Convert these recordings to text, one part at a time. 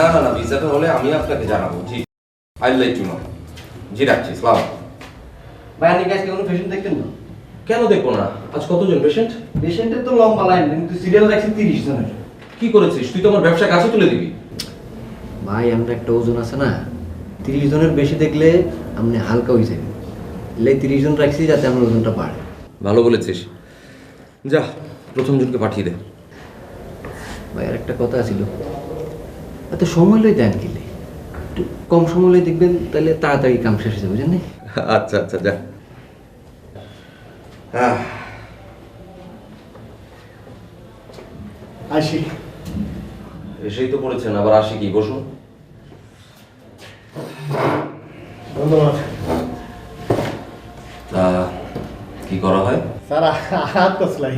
না না না, ভিসাটা হলে আমি আপনাকে জানাবো। জি, আই লাইক ইউ নো। জি রাখছি, সালাম। ভাই আপনি কি আজকে কোনো পেশেন্ট দেখতেন না? কেন দেখবো না? আজ কতজন পেশেন্ট? পেশেন্টের তো লম্বা লাইন, কিন্তু সিরিয়াল রাখছি 30 জনের। কি করেছিস তুই? তো আমার ব্যবসা কাছে তুলে দিবি। ভাই আমরা একটা ওজন আছে না, 30 জনের বেশি দেখলে আপনি হালকা হয়ে যাবেন। এলে 30 জন রাখছি যাতে আমার ওজনটা বাড়ে। ভালো বলেছিস। যা, প্রথম জনকে পাঠিয়ে দে। ভাই আর একটা কথা ছিল, এত সময় লই দেন কিলে, একটু কম সময় লই দেখবেন, তাহলে তাড়াতাড়ি কাম শেষ হয়ে যাবে, বুঝলেন? আচ্ছা আচ্ছা, যা। হ্যাঁ, আসি। এসেই তো পড়েছেন, আবার আসি কি? বসুন। ধন্যবাদ। তা কি করা হয়? স্যার হাত কসলাই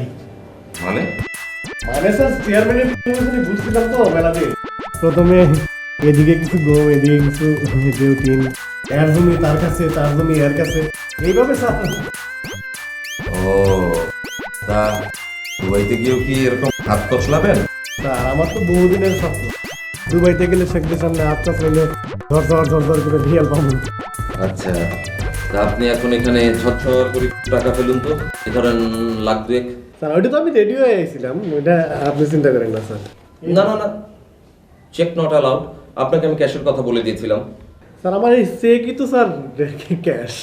মানে? মানে স্যার চেয়ারম্যানের বুঝছিলাম তো মেলাতে প্রথমে এদিকে কিছু গম, এদিকে কিছু জেউটিন, এর জমি তার কাছে, তার জমি এর কাছে, এইভাবে স্যার। ও, তা দুবাইতে গিয়েও কি এরকম হাত কচলাবেন? স্যার আমার তো বহুদিনের স্বপ্ন, দুবাইতে গেলে শেখদের সামনে হাত কসলাইলে ঝরঝর করে রিয়াল পাবো। আচ্ছা, তা আপনি এখন এখানে ঝরঝর করে টাকা ফেলুন তো, এ ধরেন লাখ দুয়েক। স্যার ওইটা তো আমি রেডি হয়ে আইছিলাম, ওইটা আপনি চিন্তা করেন না স্যার। না না না, চেক নট অ্যালাউড। আপনাকে আমি ক্যাশের কথা বলে দিয়েছিলাম। স্যার আমার এই চেকই তো স্যার ক্যাশ।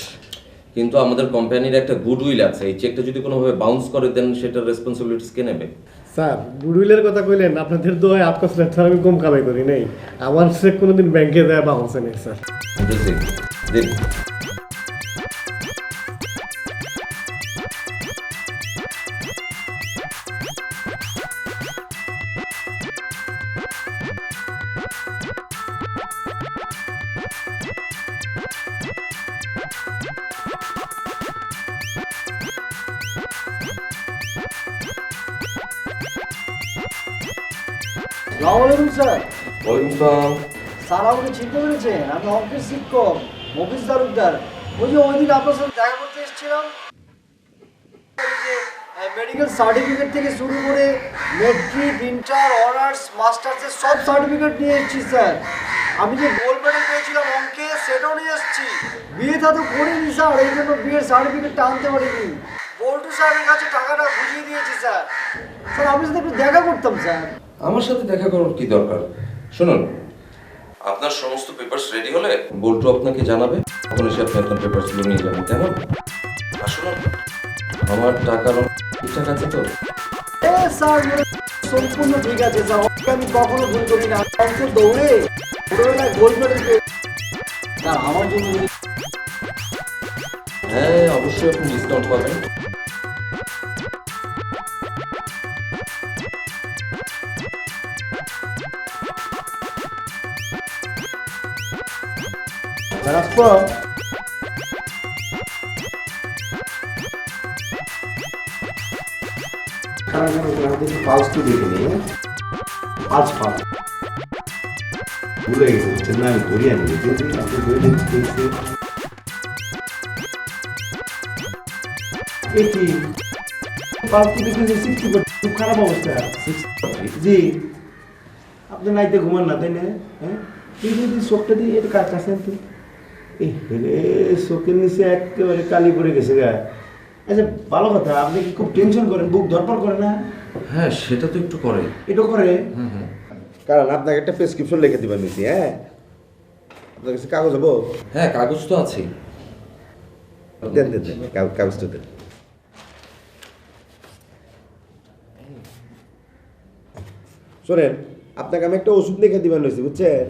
কিন্তু আমাদের কোম্পানির একটা গুডউইল আছে, এই চেকটা যদি কোনোভাবে বাউন্স করে দেন সেটার রেসপন্সিবিলিটিস কে নেবে? স্যার গুডউইলের কথা কইলেন, আপনাদের দোয়ায় হাত কসলেন স্যার, আমি কম কামাই করি নাই, আমার চেক কোনোদিন ব্যাংকে দেয় বাউন্সে নেই স্যার। বুঝেছি, দিন। আসসালামু স্যার। ওয়ালাইকুম সালাম। স্যার আমাকে চিনতে পেরেছেন? আমি অফিস শিক্ষক মফিজ তালুকদার। ওই যে ওই দিন আপনার সাথে দেখা করতে এসেছিলাম, মেডিকেল সার্টিফিকেট থেকে শুরু করে মেট্রিক, ইন্টার, অনার্স, মাস্টার্সের সব সার্টিফিকেট নিয়ে এসেছি স্যার। আমি যে গোল্ড মেডেল পেয়েছিলাম অঙ্কে, সেটাও নিয়ে এসেছি। বিয়েটা তো করিনি স্যার, এই জন্য বিয়ের সার্টিফিকেটটা আনতে পারিনি। বল্টু সাহেবের কাছে টাকাটা বুঝিয়ে দিয়েছি স্যার। স্যার আপনার সাথে একটু দেখা করতাম স্যার। আমার সাথে দেখা করার কি দরকার? শুনুন, আপনার সমস্ত পেপারস রেডি হলে বল্টু আপনাকে জানাবে, তখন এসে আপনি আপনার পেপারসগুলো নিয়ে যাবেন, কেমন? আর শুনুন, আমার টাকার ঠিকঠাক আছে তো? স্যার সম্পূর্ণ ঠিক আছে স্যার, ওকে আমি কখনো ভুল করি না। অঙ্কে দৌড়ে ছোটবেলায় গোল্ড মেডেল স্যার আমার জন্য। হ্যাঁ, অবশ্যই আপনি ডিসকাউন্ট পাবেন। স্যার আসবো? পালস তো দেখে নেই, পালস পাল ভুলে গেছে, বুঝছেন না? আমি ধরি আনি যদি আপনি ধরে দেখতে কি পালস তো দেখে যে 60, খুব খারাপ অবস্থা। জি, আপনি নাইতে ঘুমান না, তাই না? হ্যাঁ, এই যদি চোখটা দিয়ে এটা কাছে তো এই চোখের নিচে একেবারে কালি পড়ে গেছে গা। আচ্ছা ভালো কথা, আপনি কি খুব টেনশন করেন, বুক ধরপড় করে না? হ্যাঁ, সেটা তো একটু করে। এটা করে, কারণ আপনাকে একটা প্রেসক্রিপশন লিখে দিবেন নিচে। হ্যাঁ, আপনার কাছে কাগজ হবো? হ্যাঁ, কাগজ তো আছেই। দেন দেন দেন, কাগজটা দেন। শোনেন, আপনাকে আমি একটা ওষুধ লিখে দিবেন হয়েছি, বুঝছেন?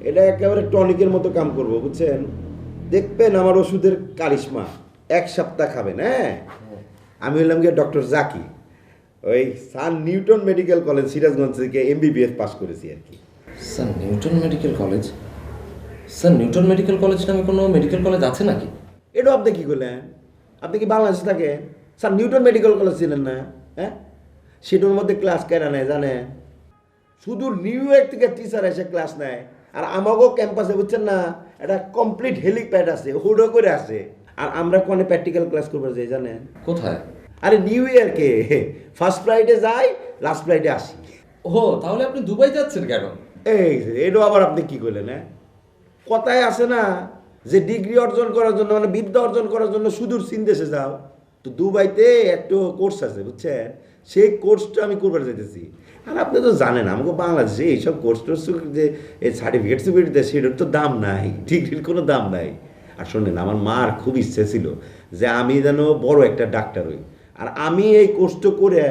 এটা একেবারে টনিকের মতো কাম করবো, বুঝছেন? দেখবেন আমার ওষুধের কারিশমা। 1 সপ্তাহ খাবেন। হ্যাঁ, আমি হলাম গিয়ে ডক্টর জাকি, ওই সান নিউটন মেডিকেল কলেজ সিরাজগঞ্জ থেকে MBBS পাস করেছি আর কি। Sir Newton medical college? Sir Newton medical college নামে কোনো মেডিকেল কলেজ আছে নাকি? এটা আপনি কি করলেন? আপনি কি বাংলাদেশে থাকেন? স্যার নিউটন মেডিকেল কলেজ ছিলেন না? হ্যাঁ, সেটার মধ্যে ক্লাস কেনা নেয় জানেন? শুধু নিউ ইয়র্ক থেকে টিচার এসে ক্লাস নেয়। আর আমাকেও ক্যাম্পাসে, বুঝছেন না, একটা কমপ্লিট হেলিপ্যাড আছে, হুডো করে আছে। আর আমরা কোনে প্র্যাকটিক্যাল ক্লাস করবো যাই জানেন? কোথায়? আরে নিউ ইয়র্কে। ফার্স্ট ফ্লাইটে যাই, লাস্ট ফ্লাইটে আসি। ও, তাহলে আপনি দুবাই যাচ্ছেন কেন? এই এটাও আবার আপনি কি করলেন? হ্যাঁ, কথায় আছে না যে ডিগ্রি অর্জন করার জন্য মানে বিদ্যা অর্জন করার জন্য সুদূর চীন দেশে যাও। তো দুবাইতে একটা কোর্স আছে বুঝছেন, সেই কোর্সটা আমি করবার যেতেছি। আর আপনি তো জানেন আমাকে বাংলাদেশে এইসব কোর্স টোর্স যে এই সার্টিফিকেট সার্টিফিকেট দেয় সেটার তো দাম নাই, ডিগ্রির কোনো দাম নাই। আর শোনেন, আমার মার খুব ইচ্ছে ছিল যে আমি যেন বড় একটা ডাক্তার হই। আর আমি এই কোর্সটা করে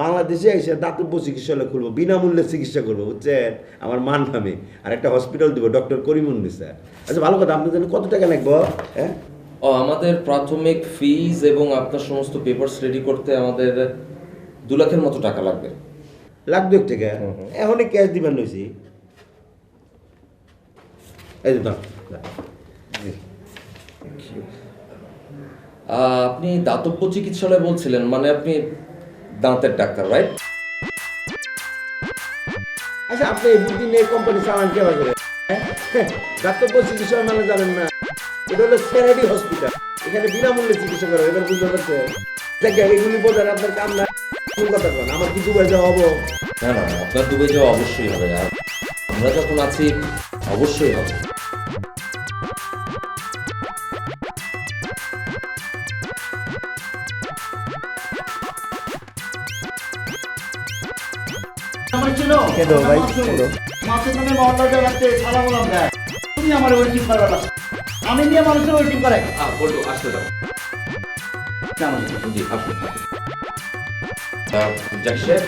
বাংলাদেশে এসে দাতব্য চিকিৎসালয় খুলবো, বিনামূল্যে চিকিৎসা করবো বুঝছেন, আমার মান নামে। আর একটা হসপিটাল দেবো, ডক্টর করিমুন্নিসা। আচ্ছা ভালো কথা, আপনি যেন কত টাকা লাগবো? হ্যাঁ, ও আমাদের প্রাথমিক ফিজ এবং আপনার সমস্ত পেপারস রেডি করতে আমাদের 2 লাখের মতো টাকা লাগবে। লাগবে এক টাকা? এখনই ক্যাশ দিবেন নইছি। এই যে দাও। আপনি দাতব্য চিকিৎসালয় বলছিলেন, মানে আপনি দাঁতের ডাক্তার, রাইট? আচ্ছা আপনি এই বুদ্ধি নিয়ে কোম্পানি চালান কেবা করে? দাতব্য চিকিৎসা মানে জানেন না? এটা হলো স্যারাডি হসপিটাল, এখানে বিনামূল্যে চিকিৎসা করা। এবার বুঝতে পারছে? দেখে এগুলি বোঝার আপনার কাম না। কোন কথা বলেন, আমার কি দুবাই যাওয়া হবো? না না, আপনার দুবাই যাওয়া অবশ্যই হবে। আর আমরা যখন আছি অবশ্যই হবে। আমার ছিল মাছের নামে মহল্লাটা রাখতে সারা বললাম দেয়, তুমি আমার ওয়েটিং করবে না, আমি নিয়ে মানুষের ওয়েটিং করে বলতো আসতে দাও। জি আপনি যাক শেফ,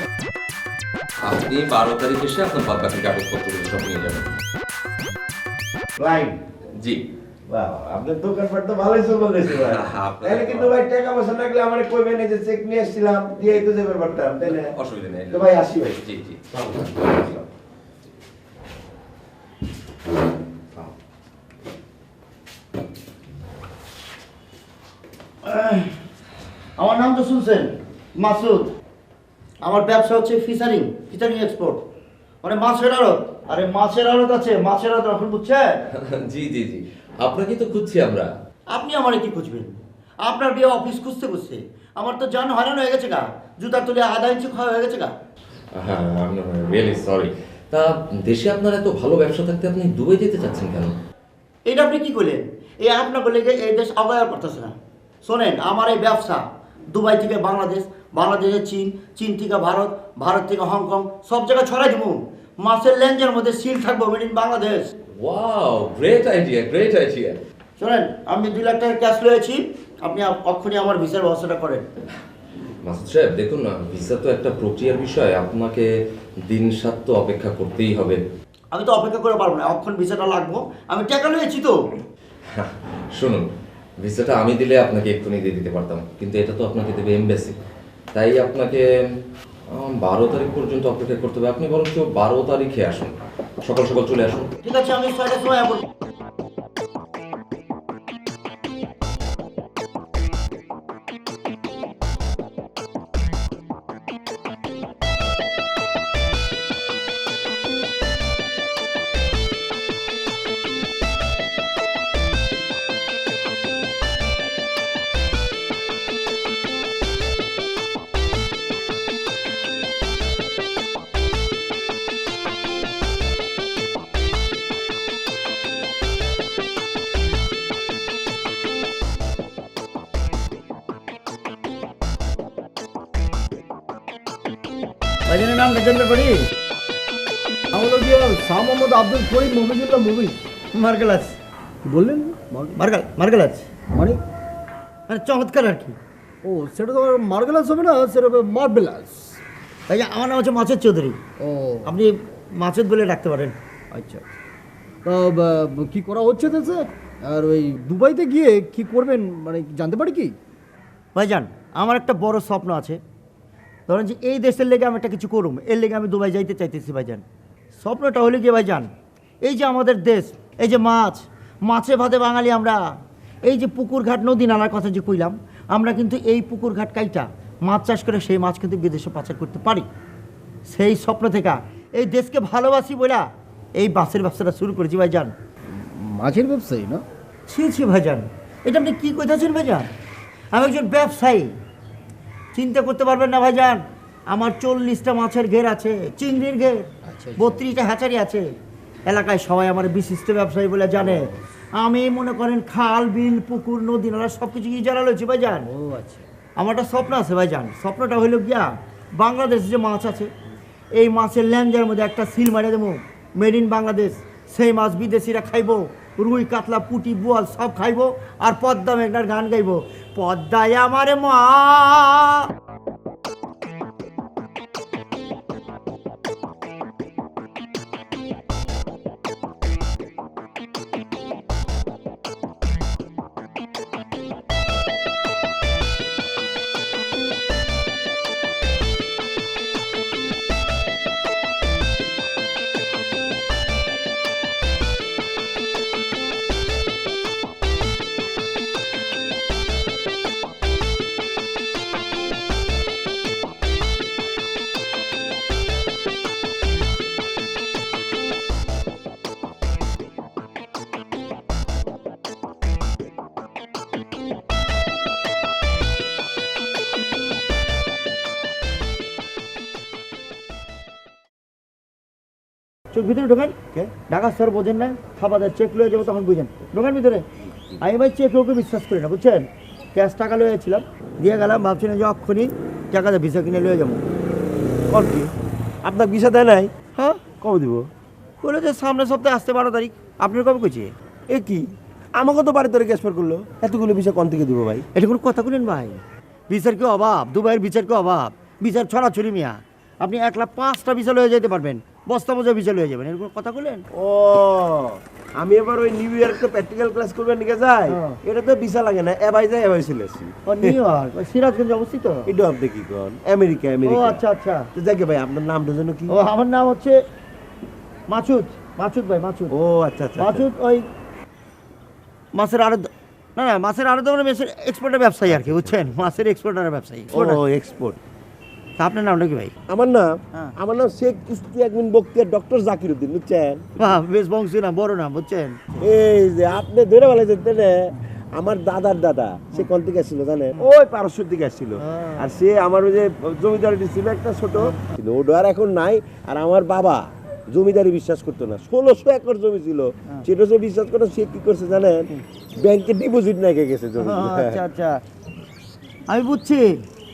আপনি 12 তারিখ এসে আপনার বাদ বাকি কাগজপত্রগুলো সব নিয়ে যাবেন। লাইন। জি বাহ, আপনার দোকানপাট তো ভালোই চলতেছে ভাই। আপনার- তাহলে কিন্তু ভাই টাকা পয়সা লাগলে আমারে কইবেন, এই যে চেক নিয়ে আসছিলাম দিয়েই তো যাবে পারতাম, তাই না? অসুবিধা নেই। তো ভাই আসি ভাই। জি জি। আমার নাম তো শুনছেন, মাসুদ। আমার ব্যবসা হচ্ছে ফিশারিং এক্সপোর্ট, মানে মাছের আড়ত। আরে মাছের আড়ত আছে, মাছের আড়ত এখন বুঝছেন? জি জি জি, আপনাকে তো খুঁজছি আমরা। আপনি আমারে কি খুঁজবেন? আপনার বিয়ে অফিস খুঁজতে খুঁজতে আমার তো জান হয়রান হয়ে গেছে গা, জুতার তুলে আধা ইঞ্চি খাওয়া হয়ে গেছে গা। হ্যাঁ, রিয়েলি সরি। তা দেশে আপনার এত ভালো ব্যবসা থাকতে আপনি দুবাই যেতে চাচ্ছেন কেন? এটা আপনি কি করলেন? এই আপনার বলে যে এই দেশ অবহেলা করতেছে না। শোনেন, আমার এই ব্যবসা দুবাই থেকে বাংলাদেশ, বাংলাদেশে চীন, চীন থেকে ভারত, ভারত থেকে হংকং, সব জায়গায় ছড়াই দেবো। মাছের লেঞ্জের মধ্যে সিল থাকবো, made in Bangladesh. Wow, great idea, great idea. শোনেন, আমি 2 লাখ টাকার ক্যাশ রয়েছি, আপনি অক্ষণই আমার ভিসার ব্যবস্থাটা করেন। মাসুদ সাহেব দেখুন না, ভিসা তো একটা প্রক্রিয়ার বিষয়, আপনাকে দিন 7 তো অপেক্ষা করতেই হবে। আমি তো অপেক্ষা করে পারবো না, অক্ষণ ভিসাটা লাগবো, আমি টাকা নিয়েছি তো। শুনুন, ভিসাটা আমি দিলে আপনাকে এক্ষুনি দিয়ে দিতে পারতাম, কিন্তু এটা তো আপনাকে দেবে এমবাসি। তাই আপনাকে 12 তারিখ পর্যন্ত অপেক্ষা করতে হবে। আপনি বরঞ্চ 12 তারিখে আসুন, সকাল সকাল চলে আসুন। ঠিক আছে, আমি 6টার সময় আসবো। ভাইজানের নাম জানতে পারি? আমার হলো গিয়ে শাহ মোহাম্মদ আব্দুল করিম মফিজুল্লাহ মুভি। মার্কেলাস বললেন মার্কেলাস মানে? মানে চমৎকার আর কি। ও সেটা তো মার্বেলাস হবে না, সেটা হবে মার্বেলাস। ভাইয়া আমার নাম হচ্ছে মাছের চৌধুরী, ও আপনি মাছেদ বলে ডাকতে পারেন। আচ্ছা, তা কি করা হচ্ছে দেশে? আর ওই দুবাইতে গিয়ে কি করবেন মানে জানতে পারি কি? ভাইজান, আমার একটা বড় স্বপ্ন আছে। ধরেন যে এই দেশের লেগে আমি একটা কিছু করুম, এর লেগে আমি দুবাই যাইতে চাইতেছি ভাইজান। স্বপ্নটা হলে কি ভাইজান, এই যে আমাদের দেশ, এই যে মাছে ভাতে বাঙালি আমরা, এই যে পুকুর ঘাট নদী নালার কথা যে কইলাম, আমরা কিন্তু এই পুকুর ঘাট কাইটা মাছ চাষ করে সেই মাছ কিন্তু বিদেশে পাচার করতে পারি। সেই স্বপ্ন থেকে এই দেশকে ভালোবাসি বলে এই মাছের ব্যবসাটা শুরু করেছি ভাইজান। মাছের ব্যবসায়ী না? ছি ভাইজান, এটা আপনি কী কইতেছেন ভাইজান? আমি একজন ব্যবসায়ী, চিন্তা করতে পারবেন না ভাইজান। আমার 40টা মাছের ঘের আছে, চিংড়ির ঘের, 32টা হ্যাচারি আছে। এলাকায় সবাই আমার বিশিষ্ট ব্যবসায়ী বলে জানে। আমি মনে করেন খাল বিল পুকুর নদী নালা সব কিছু ইজারা লইছি ভাইজান। ও আচ্ছা। আমার একটা স্বপ্ন আছে ভাইজান, স্বপ্নটা হইল গিয়া বাংলাদেশ যে মাছ আছে এই মাছের ল্যাঞ্জার মধ্যে একটা সিল মারিয়ে দেবো, মেড ইন বাংলাদেশ। সেই মাছ বিদেশিরা খাইবো, রুই কাতলা পুঁটি বোয়াল সব খাইবো, আর পদ্মা মেঘনার গান গাইবো, পদ্মায় আমার মা। চোখ ভিতরে ঢোকেন, ঢাকা স্যার বোঝেন না, খাবারের চেক লয়ে যাবো তখন বুঝেন, ঢোকেন ভিতরে। আমি ভাই চেক ওকে বিশ্বাস করি না বুঝছেন। ক্যাশ টাকা লয়েছিলাম, দিয়ে গেলাম, ভাবছিলাম যে অক্ষণই টাকাতে ভিসা কিনে লয়ে যাবো। কল কি আপনার ভিসা দেয় নাই? হ্যাঁ কবে দিব? বলে যে সামনের সপ্তাহে আসতে 12 তারিখ। আপনার কবে কইছে? এ কি আমাকে তো বাড়ি ধরে ক্যাশফার করলো, এতগুলো ভিসা কোন থেকে দিব ভাই? এটা কোনো কথা বলেন ভাই? বিচার কি অভাব? দুবাইয়ের বিচার কি অভাব? বিচার ছড়াছড়ি মিয়া। আপনি 1,05,000টা ভিসা লয়ে যেতে পারবেন, বস্তা মজা ভিসা লয়ে যাবেন, এরকম কথা বলেন? ও আমি এবার ওই নিউ ইয়র্কে প্র্যাকটিক্যাল ক্লাস করবেন নিকে যাই, এটা তো ভিসা লাগে না, এবাই যায় এবাই চলে আসি। ও নিউ ইয়র্ক, ওই সিরাজগঞ্জ অবস্থিত। এটা আপনি কি কোন? আমেরিকা ও আমেরিকা। আচ্ছা আচ্ছা। তো যাকে ভাই আপনার নামটা যেন কি? ও আমার নাম হচ্ছে মাসুদ, মাসুদ ভাই, মাসুদ। ও আচ্ছা আচ্ছা। মাসুদ ওই মাছের আড়ত, না না মাছের আড়ত মানে মাছের এক্সপোর্টের ব্যবসায়ী আর কি, বুঝছেন? মাছের এক্সপোর্টারের ব্যবসায়ী। ও এক্সপোর্ট। তা আপনার নামটা কি ভাই? আমার নাম হ্যাঁ। আমার নাম শেখ ইশতিয়াক বিন বখতিয়ার ডক্টর জাকির উদ্দিন, বুঝছেন? বাহ, বেশ বংশী নাম, বড় নাম, বুঝছেন? এই যে আপনি ধরে বলেছেন তাহলে আমার দাদার দাদা সে কোন থেকে আসছিল জানেন? ওই পারস্যর দিকে আসছিল। আর সে আমার ওই যে জমিদারি ছিল একটা ছোট ছিল, ওটা আর এখন নাই। আর আমার বাবা জমিদারি বিশ্বাস করতো না, 1600 একর জমি ছিল, সেটা সে বিশ্বাস করতো। সে কি করছে জানেন? ব্যাংকে ডিপোজিট নাকি গেছে জমি। আচ্ছা আচ্ছা, আমি বুঝছি।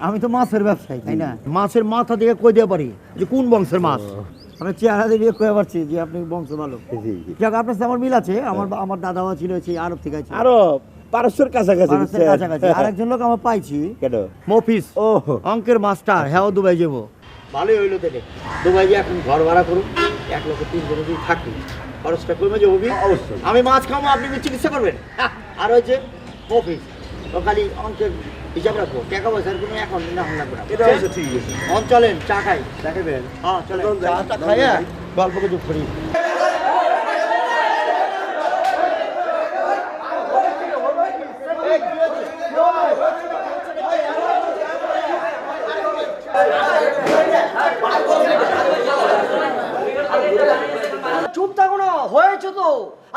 আমি তো মাছের ব্যবসায়ী, তাই না? মাছের মাথা দিয়ে কই দিয়ে পারি যে কোন বংশের মাছ। আমি চেহারা দিয়ে কয়ে পারছি যে আপনি বংশ ভালো। যাক, আপনার সাথে আমার মিল আছে। আমার দাদাও ছিল সেই আরব থেকে আছে। আরো পারস্যর কাছাকাছি, পারস্যের বুঝছেন? কাছাকাছি। আরেকজন লোক আমার পাইছি, কেন? মফিস, ও অঙ্কের মাস্টার, হ্যাঁ দুবাই যাবো। ভালোই হইলো তাহলে, দুবাই যে এখন ঘর ভাড়া করুন, 1,03,000 যদি থাকি খরচটা কমে যাবো। অবশ্যই। আমি মাছ খাবো, আপনি চিকিৎসা করবেন। আর হচ্ছে মফিস, ও খালি অঙ্কের হিসাব রাখবো, টাকা পয়সার কোনো এখন না লাগবে না। এটা অবশ্য ঠিক আছে। চলেন চা খাই। দেখাবেন? হ্যাঁ চলেন, চলুন যাই। চাটা খাইয়া গল্প গুজব করি। চুপ থাকো না, হয়েছে তো।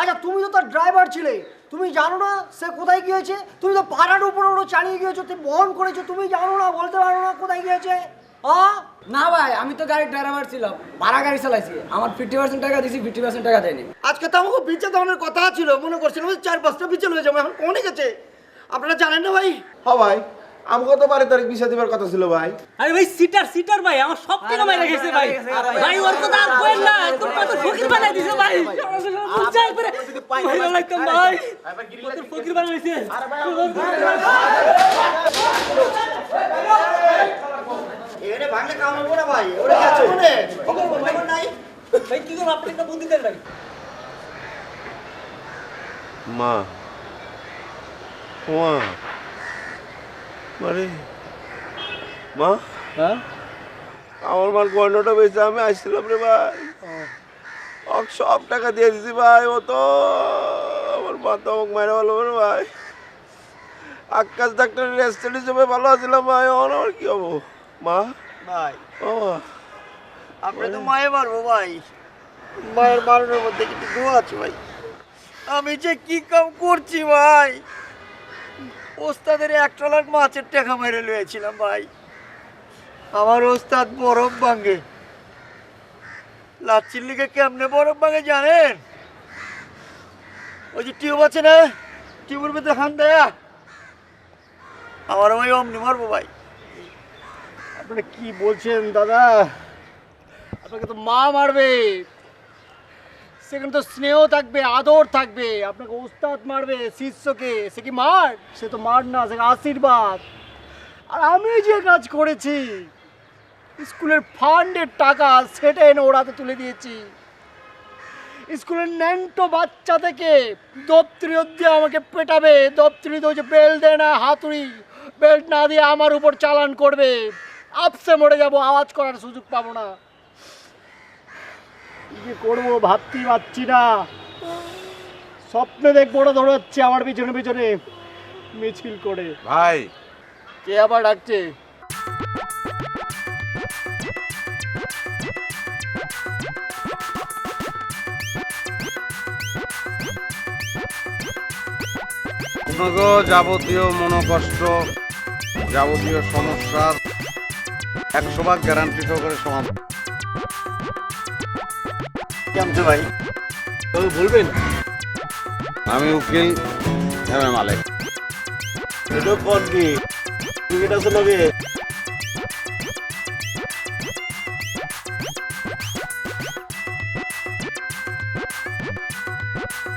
আচ্ছা তুমি তো তার ড্রাইভার ছিলে, তুমি জানো না সে কোথায় গিয়েছে? তুমি তো পাড়ার উপর ওটা চালিয়ে গিয়েছো, তুমি বহন করেছো, তুমি জানো না, বলতে পারো না কোথায় গিয়েছে? না ভাই, আমি তো গাড়ির ড্রাইভার ছিলাম, ভাড়া গাড়ি চালাইছি। আমার 50% টাকা দিছি, 50% টাকা দেয়নি। আজকে তো আমাকে বিচে ধরনের কথা ছিল, মনে করছিলাম 4-5টা বিচে লয়ে যাবো, এখন কোনে গেছে আপনারা জানেন না ভাই? হ্যাঁ ভাই, আমাকে তো 12 তারিখ ভিসা দিবার কথা ছিল ভাই। আরে ভাই সিটার ভাই, আমার সব টাকা মাইরা গেছে ভাই। ভাই ওর কথা আর কইন না, তোর কত ফকির বানাই দিছে ভাই। বুঝাই করে ভালো লাগতাম ভাই, কত ফকির বানাইছে। এনে ভাঙলে কাম হবে না ভাই, ওরে গেছে কোনে খবর নাই। ভাই কি করব, আপনি একটা বন্দি দেন ভাই। মা মা মানে মা, হ্যাঁ আমার মার গয়নাটা বেঁচে আমি আসছিলাম রে ভাই, ওকে সব টাকা দিয়ে দিছি ভাই। ও তো আমার মা তো আমাকে মারা ভালো রে ভাই। আকাশ ডাক্তারের রেস্টেন্ট হিসেবে ভালো আছিলাম ভাই, এখন আমার কি হবো মা? ভাই ও মা, আপনি তো মায়ে মারবো ভাই, মায়ের মারণের মধ্যে কিন্তু দোয়া আছে ভাই। আমি যে কি কাম করছি ভাই, ওস্তাদের 1 ট্রলার মাছের টাকা মেরে লয়েছিলাম ভাই। আমার ওস্তাদ বরফ ভাঙে। লাচ্ছির লিগে কেমনে বরফ ভাঙে জানেন? ওই যে টিউব আছে না, টিউবের ভিতরে হান দেয়া আমার ভাই অমনি মারবো ভাই। আপনারা কি বলছেন দাদা? আপনাকে তো মা মারবে, সেখানে তো স্নেহ থাকবে, আদর থাকবে। আপনাকে ওস্তাদ মারবে শিষ্যকে, সে কি মার? সে তো মার না, সে আশীর্বাদ। আর আমি যে কাজ করেছি, স্কুলের ফান্ডের টাকা সেটা এনে ওর হাতে তুলে দিয়েছি। স্কুলের ন্যান্টো বাচ্চা থেকে দপ্তরি অব্দি আমাকে পেটাবে। দপ্তরিতে ওই যে বেল্ট দেয় না, হাতুড়ি, বেল্ট না দিয়ে আমার উপর চালান করবে। আপসে মরে যাব, আওয়াজ করার সুযোগ পাবো না। কি যে করবো ভাবতেই পারছি না। স্বপ্নে দেখবো ওরা দৌড়াচ্ছে আমার পিছনে পিছনে মিছিল করে। ভাই কে আবার ডাকছে? আপনাকে যাবতীয় মনোকষ্ট, যাবতীয় সমস্যার 100% গ্যারান্টি সহকারে সমাধান। কেমন ভাই? তবে বলবেন আমি উকিল এম মালিক। এটা কোন কি টিকিট আছে লগে?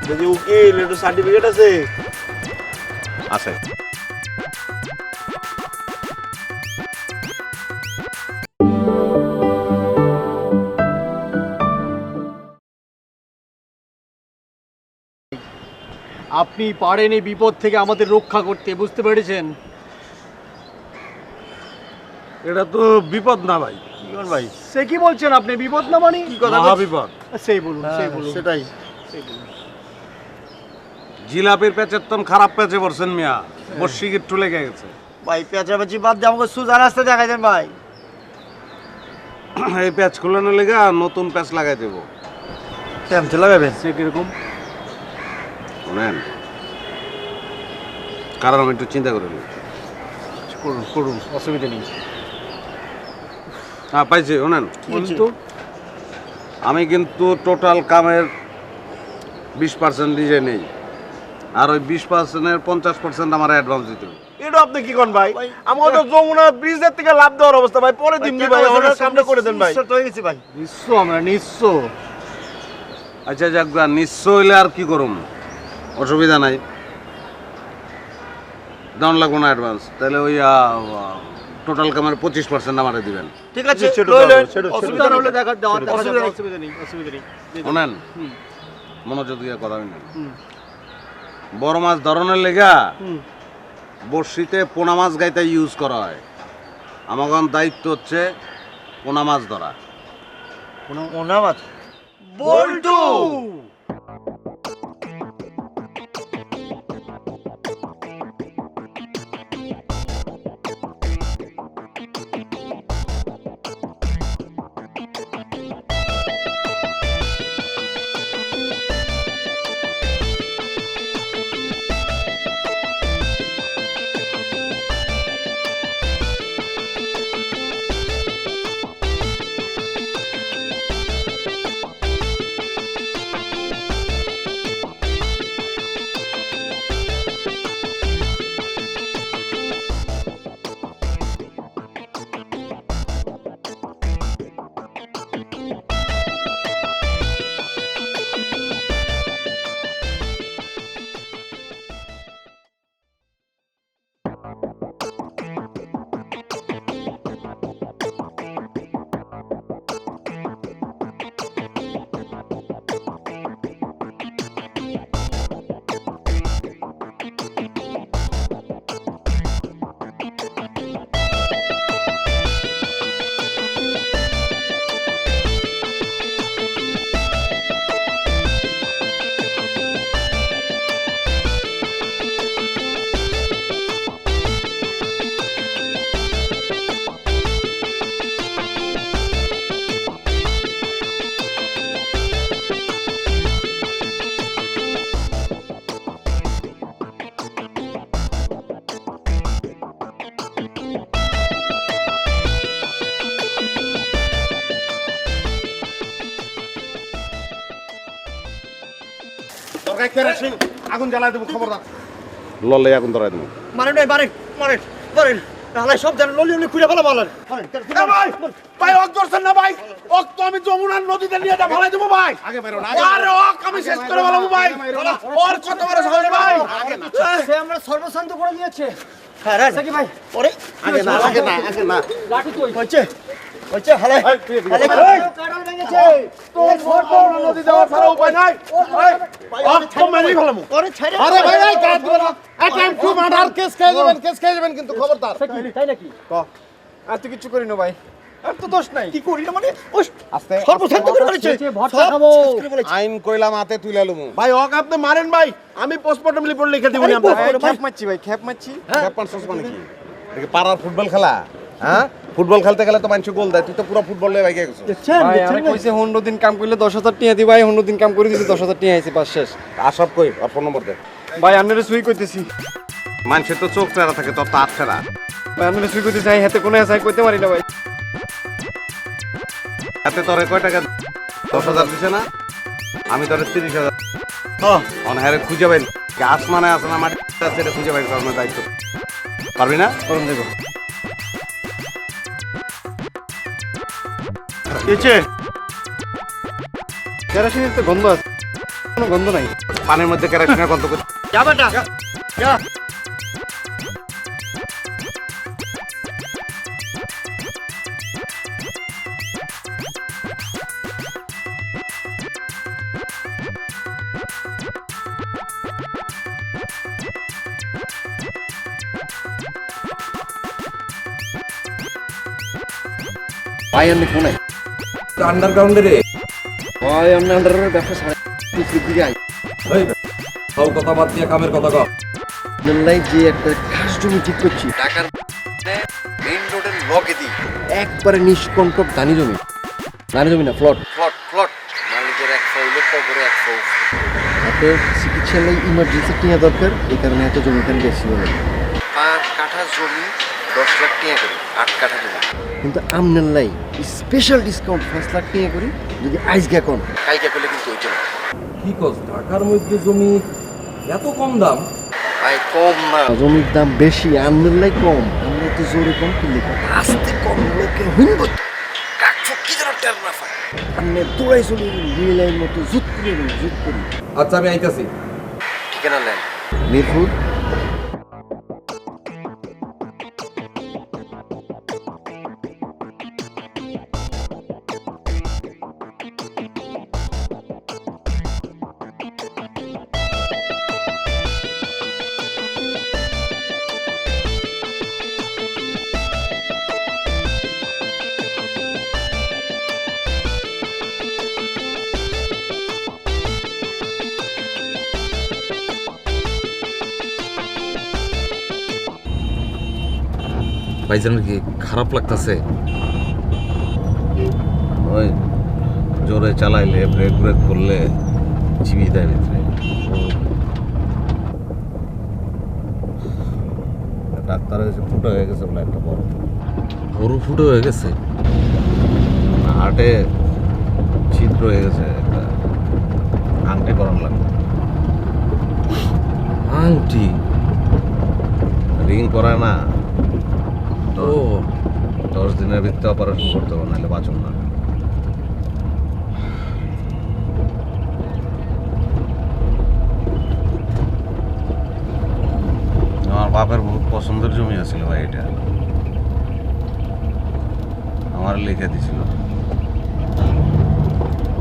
যদি উকিল এটা সার্টিফিকেট আছে? আছে। আপনি পারেন এই বিপদ থেকে আমাদের রক্ষা করতে, বুঝতে পেরেছেন? এটা তো বিপদ না ভাই। জীবন ভাই সে কি বলছেন আপনি? বিপদ না মানে কি কথা? মহাবিপদ। সেই বলুন, সেই বলুন। সেটাই জিলাপির প্যাচের তন খারাপ প্যাচে পড়ছেন মিয়া, বর্ষি গিট্টু লেগে গেছে। ভাই পেঁচাপেচি বাদ দিয়ে আমাকে সোজা রাস্তা দেখাই দেন ভাই। এই প্যাচ খুলানোর লেগে নতুন প্যাচ লাগাই দেবো। কেমন লাগাবেন? সে কিরকম? শোনেন, কারণ আমি একটু চিন্তা করে নিই। করুন করুন, অসুবিধা নেই। হ্যাঁ পাইছি, শোনেন কিন্তু আমি কিন্তু টোটাল কামের 20% নিজে নেই, আর ওই 20%-এর 50% আমার অ্যাডভান্স দিতে হবে। এটা আপনি কি কোন ভাই? আমাকে তো যমুনা ব্রিজের থেকে লাভ দেওয়ার অবস্থা ভাই। পরে দিন ভাই, আমার কামটা করে দেন ভাই। হয়ে গেছি ভাই। নিঃস্ব আমরা, নিঃস্ব। আচ্ছা যাক, নিশ্চয় হইলে আর কি করুম, অসুবিধা নাই, দাম লাগবো না অ্যাডভান্স। তাহলে ওই টোটাল কামের 25% আমারে দিবেন। ঠিক আছে, সেটা লইলেন। সেটা- অসুবিধা সেটা- হলে দেখা দেওয়া সেটা- অসুবিধা নেই, অসুবিধা নেই, অসুবিধা নেই। শোনেন, মনোযোগ দিয়ে কথা হই না। বড় মাছ ধরনের লেগা বড়শিতে পোনা মাছ গাইতে ইউজ করা হয়। আমার দায়িত্ব হচ্ছে পোনা মাছ ধরা। ওনা মাছ বল্টু। লাগাই কেরোসিন আগুন জ্বালায় দেবো খবরদার ললে আগুন ধরাই দেবো মারেন ভাই মারেন মারেন মারেন তাহলে সব জানেন ললি উনি খুঁজে ফেলা বলেন ভাই ভাই অক ধরছেন না ভাই অক তো আমি যমুনার নদীতে নিয়ে যা ভালাই দেবো ভাই আগে বেরো না আরে অক আমি শেষ করে ফেলাবো ভাই ওর কত বড় সাহস ভাই সে আমরা সর্বশান্ত করে দিয়েছে হ্যাঁ রে সাকি ভাই ওরে আগে না লাঠি তো হচ্ছে হচ্ছে হালে হালে কাটাল ভেঙেছে তোর ফটো নদী যাওয়ার ছাড়া উপায় নাই অক তো মেরেই ফেলাবো ওরে ছেড়ে আরে ভাই এই কাজ দিবেন না টাইম টু মার্ডার কেস খেয়ে যাবেন কিন্তু খবরদার তাই নাকি আর তুই কিছু করি না ভাই আর তো দোষ নাই কি করি না মানে ওই আস্তে সর্বশান্ত করে ফেলেছে ভরসা খাবো আইন কইলাম হাতে তুইলা লুমু ভাই অক আপনি মারেন ভাই আমি পোস্টমর্টম রিপোর্ট লিখে দিব না খ্যাপ মারছি ভাই খ্যাপ মারছি খ্যাপ পাঁচশ মানে কি দেখি পাড়ার ফুটবল খেলা হ্যাঁ ফুটবল খেলতে গেলে তো মানুষ গোল দেয় তুই তো পুরো ফুটবল লয়ে ভাই গেছিস ভাই আমি কইছে 15 দিন কাম করলে 10,000 টাকা দি ভাই 15 দিন কাম করে দিছি 10,000 টাকা আইছে পাস শেষ আর সব কই আর ফোন নম্বর দে ভাই আপনারে সুই কইতেছি মানুষের তো চোখ ফেরা থাকে তোর তো হাত ফেরা ভাই আপনারে সুই কইতেছি আই হাতে কোনে আছে কইতে পারি না ভাই হাতে তোরে কয় টাকা 10,000 দিছে না আমি তোরে 30,000 অনহারে খুঁজে পাই আসমানে আছে না মাটি আছে এটা খুঁজে পাই করার দায়িত্ব পারবি না করুন দেখো কিছে কেরাসিনের তো গন্ধ আছে কোনো গন্ধ নাই পানির মধ্যে কেরাসিনের গন্ধ করে যা বেটা যা ভাই আপনি কোনে আন্ডারগ্রাউন্ডে রে ভাই আপনি আন্ডারের ব্যবসা সাড়ে দিকে আই এই সব কথা বাদ দিয়ে কামের কথা কর জেলায় যে একটা খাস জমি ঠিক করছি টাকার মেইন রোডের লগে দিই একবারে নিষ্কণ্টক দানি জমি না প্লট মালিকের এক ফইলের পরে এক ফৌ এত চিকিৎসালয় ইমার্জেন্সি টিয়া দরকার এই কারণে এত জমিখান বেশি হলো 5 কাঠা জমি 10 লাখ টাকা করে 8 কাঠা জমি কিন্তু আমনের লাই স্পেশাল ডিসকাউন্ট 5 লাখ টাকা করে যদি আজকে কোন কালকে করলে কিন্তু হইতো না কি কস ঢাকার মধ্যে জমি এত কম দাম ভাই কম না জমির দাম বেশি আমনের লাই কম আমরা তো জোরে কম কিনলে আস্তে কম লোকে হইব কাকফুক কি যেন টের না পায় আমনে দৌড়াই চলি রিয়েলের মতো জুত করি আচ্ছা আমি আইতাছি ঠিকানা নেন মিরপুর ভাইজানের কি খারাপ লাগতাছে ওই জোরে চালাইলে ব্রেক করলে চিবি দেয় ভিতরে ডাক্তার এসে ফুটো হয়ে গেছে বলে একটা বড় গরু ফুটো হয়ে গেছে হার্টে ছিদ্র হয়ে গেছে একটা আংটি করানো লাগবে আংটি রিং করায় না ও 10 দিনের ভিতরে অপারেশন করতে হবে নাহলে বাঁচুন না আমার বাপের বহুত পছন্দের জমি আছিল ভাই এটা আমার লিখে দিছিল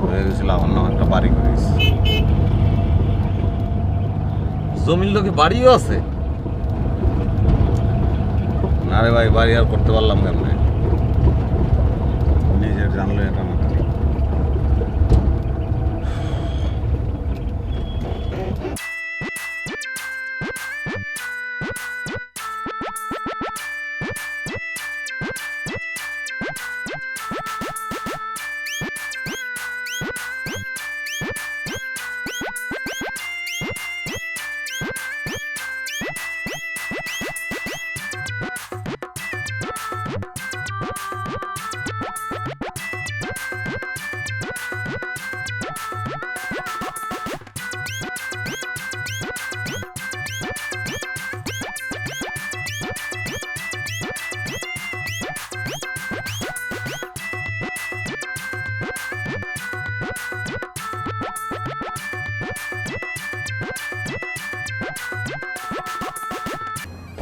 হয়ে গেছিল আমার নাম একটা বাড়ি করিস জমির লোকে বাড়িও আছে না রে ভাই বাড়ি আর করতে পারলাম কেমনে নিজের জানলে এটা না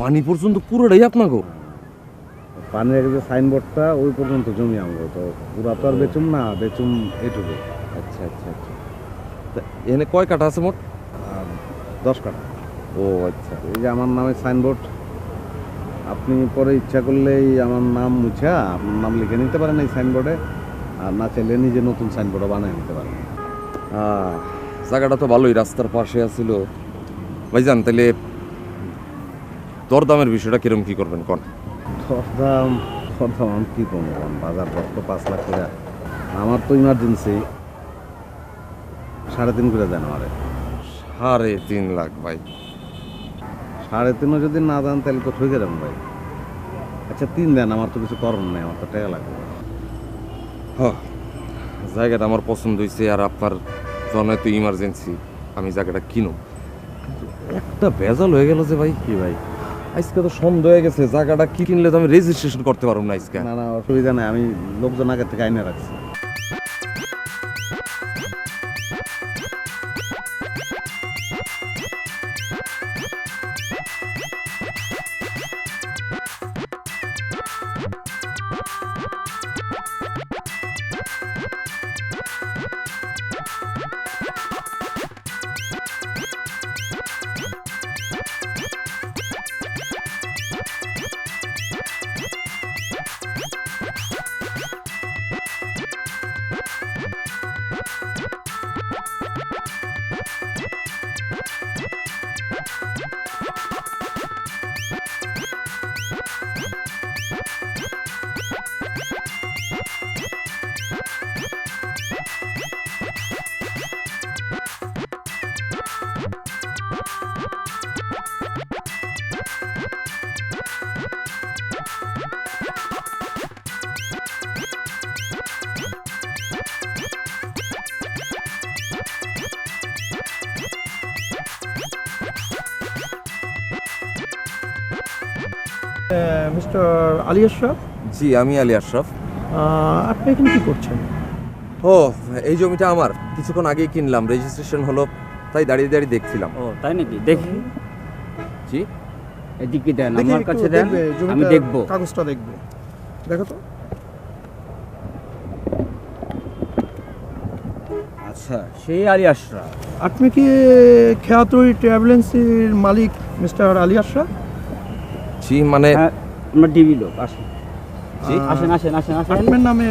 পানি পর্যন্ত পুরোটাই আপনাকে? পানির আগে যে সাইনবোর্ডটা ওই পর্যন্ত জমি আমগো, তো পুরা তো আর বেচুম না, বেচুম এইটুকু। আচ্ছা আচ্ছা আচ্ছা। তা এখানে কয় কাঠা আছে মোট? 10 কাঠা। ও আচ্ছা। এই যে আমার নামে সাইনবোর্ড, আপনি পরে ইচ্ছা করলেই আমার নাম মুছা আপনার নাম লিখে নিতে পারেন এই সাইনবোর্ডে, আর না চাইলে নিজে নতুন সাইনবোর্ডও বানিয়ে নিতে পারেন। জায়গাটা তো ভালোই, রাস্তার পাশে আছিল। ভাইজান তাহলে দরদামের বিষয়টা কিরম কি করবেন কোন? দরদাম আমি কী করবো, বাজার দর তো 5 লাখ করে, আমার তো ইমার্জেন্সি 3.5 করে দেন আমারে। 3.5 লাখ ভাই? 3.5 যদি না দেন তাহলে তো ঠকে যাবেন ভাই। আচ্ছা 3 দেন, আমার তো কিছু করার নেই, আমার তো টাকা লাগবে। জায়গাটা আমার পছন্দ হয়েছে, আর আপনার জন্য তো ইমার্জেন্সি, আমি জায়গাটা কিনো। একটা ভেজাল হয়ে গেল যে ভাই। কি ভাই? আজকে তো সন্দেহ হয়ে গেছে, জায়গাটা কি কিনলে তো আমি রেজিস্ট্রেশন করতে পারবো না আজকে। না অসুবিধা নেই, আমি লোকজন আগে থেকে আইনে রাখছি। মিস্টার আলী আশরাফ, জি আমি আলী আশরাফ। আপনি এখানে কি করছেন? ও এই জমিটা আমার, কিছুক্ষণ আগেই কিনলাম, রেজিস্ট্রেশন হলো, তাই দাঁড়িয়ে দাঁড়িয়ে দেখছিলাম। ও তাই নাকি? দেখি। জি এদিকে দেন, দেখি আমার একটু কাছে দেন, দেখবে, আমি জমিটার দেখবো। কাগজটা দেখবো। দেখো তো। আচ্ছা, সেই আলী আশরাফ। আপনি কি খেয়াতুই ট্রাভেল এজেন্সির মালিক মিস্টার আলী আশরাফ? জি মানে হ্যাঁ, আমরা ডিবি লোক। আসেন জি আসেন আসেন আসেন আসেন আপনার নামে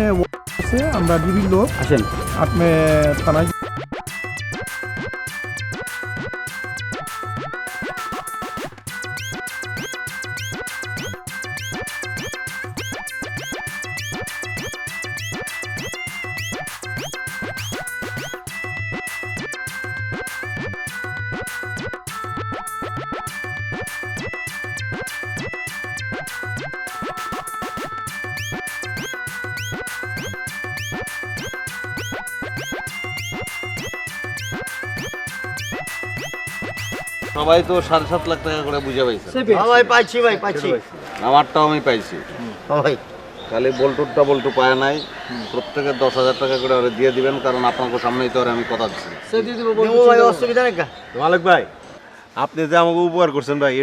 আছে, আমরা ডিবি লোক। আসেন। আপনি থানায় সবাই তো 7.5 লাখ টাকা করে বুঝে পাইছে। ভাই পাইছি, ভাই পাইছি। আমারটাও আমি পাইছি। ভাই খালি বল্টু পায় নাই, প্রত্যেকের 10,000 টাকা করে ওরা দিয়ে দিবেন, কারণ আপনাকে সামনেই তো আমি কথা দিচ্ছি। ভাই অসুবিধা নেই। মালিক ভাই, আপনি যে আমাকে উপকার করছেন ভাই,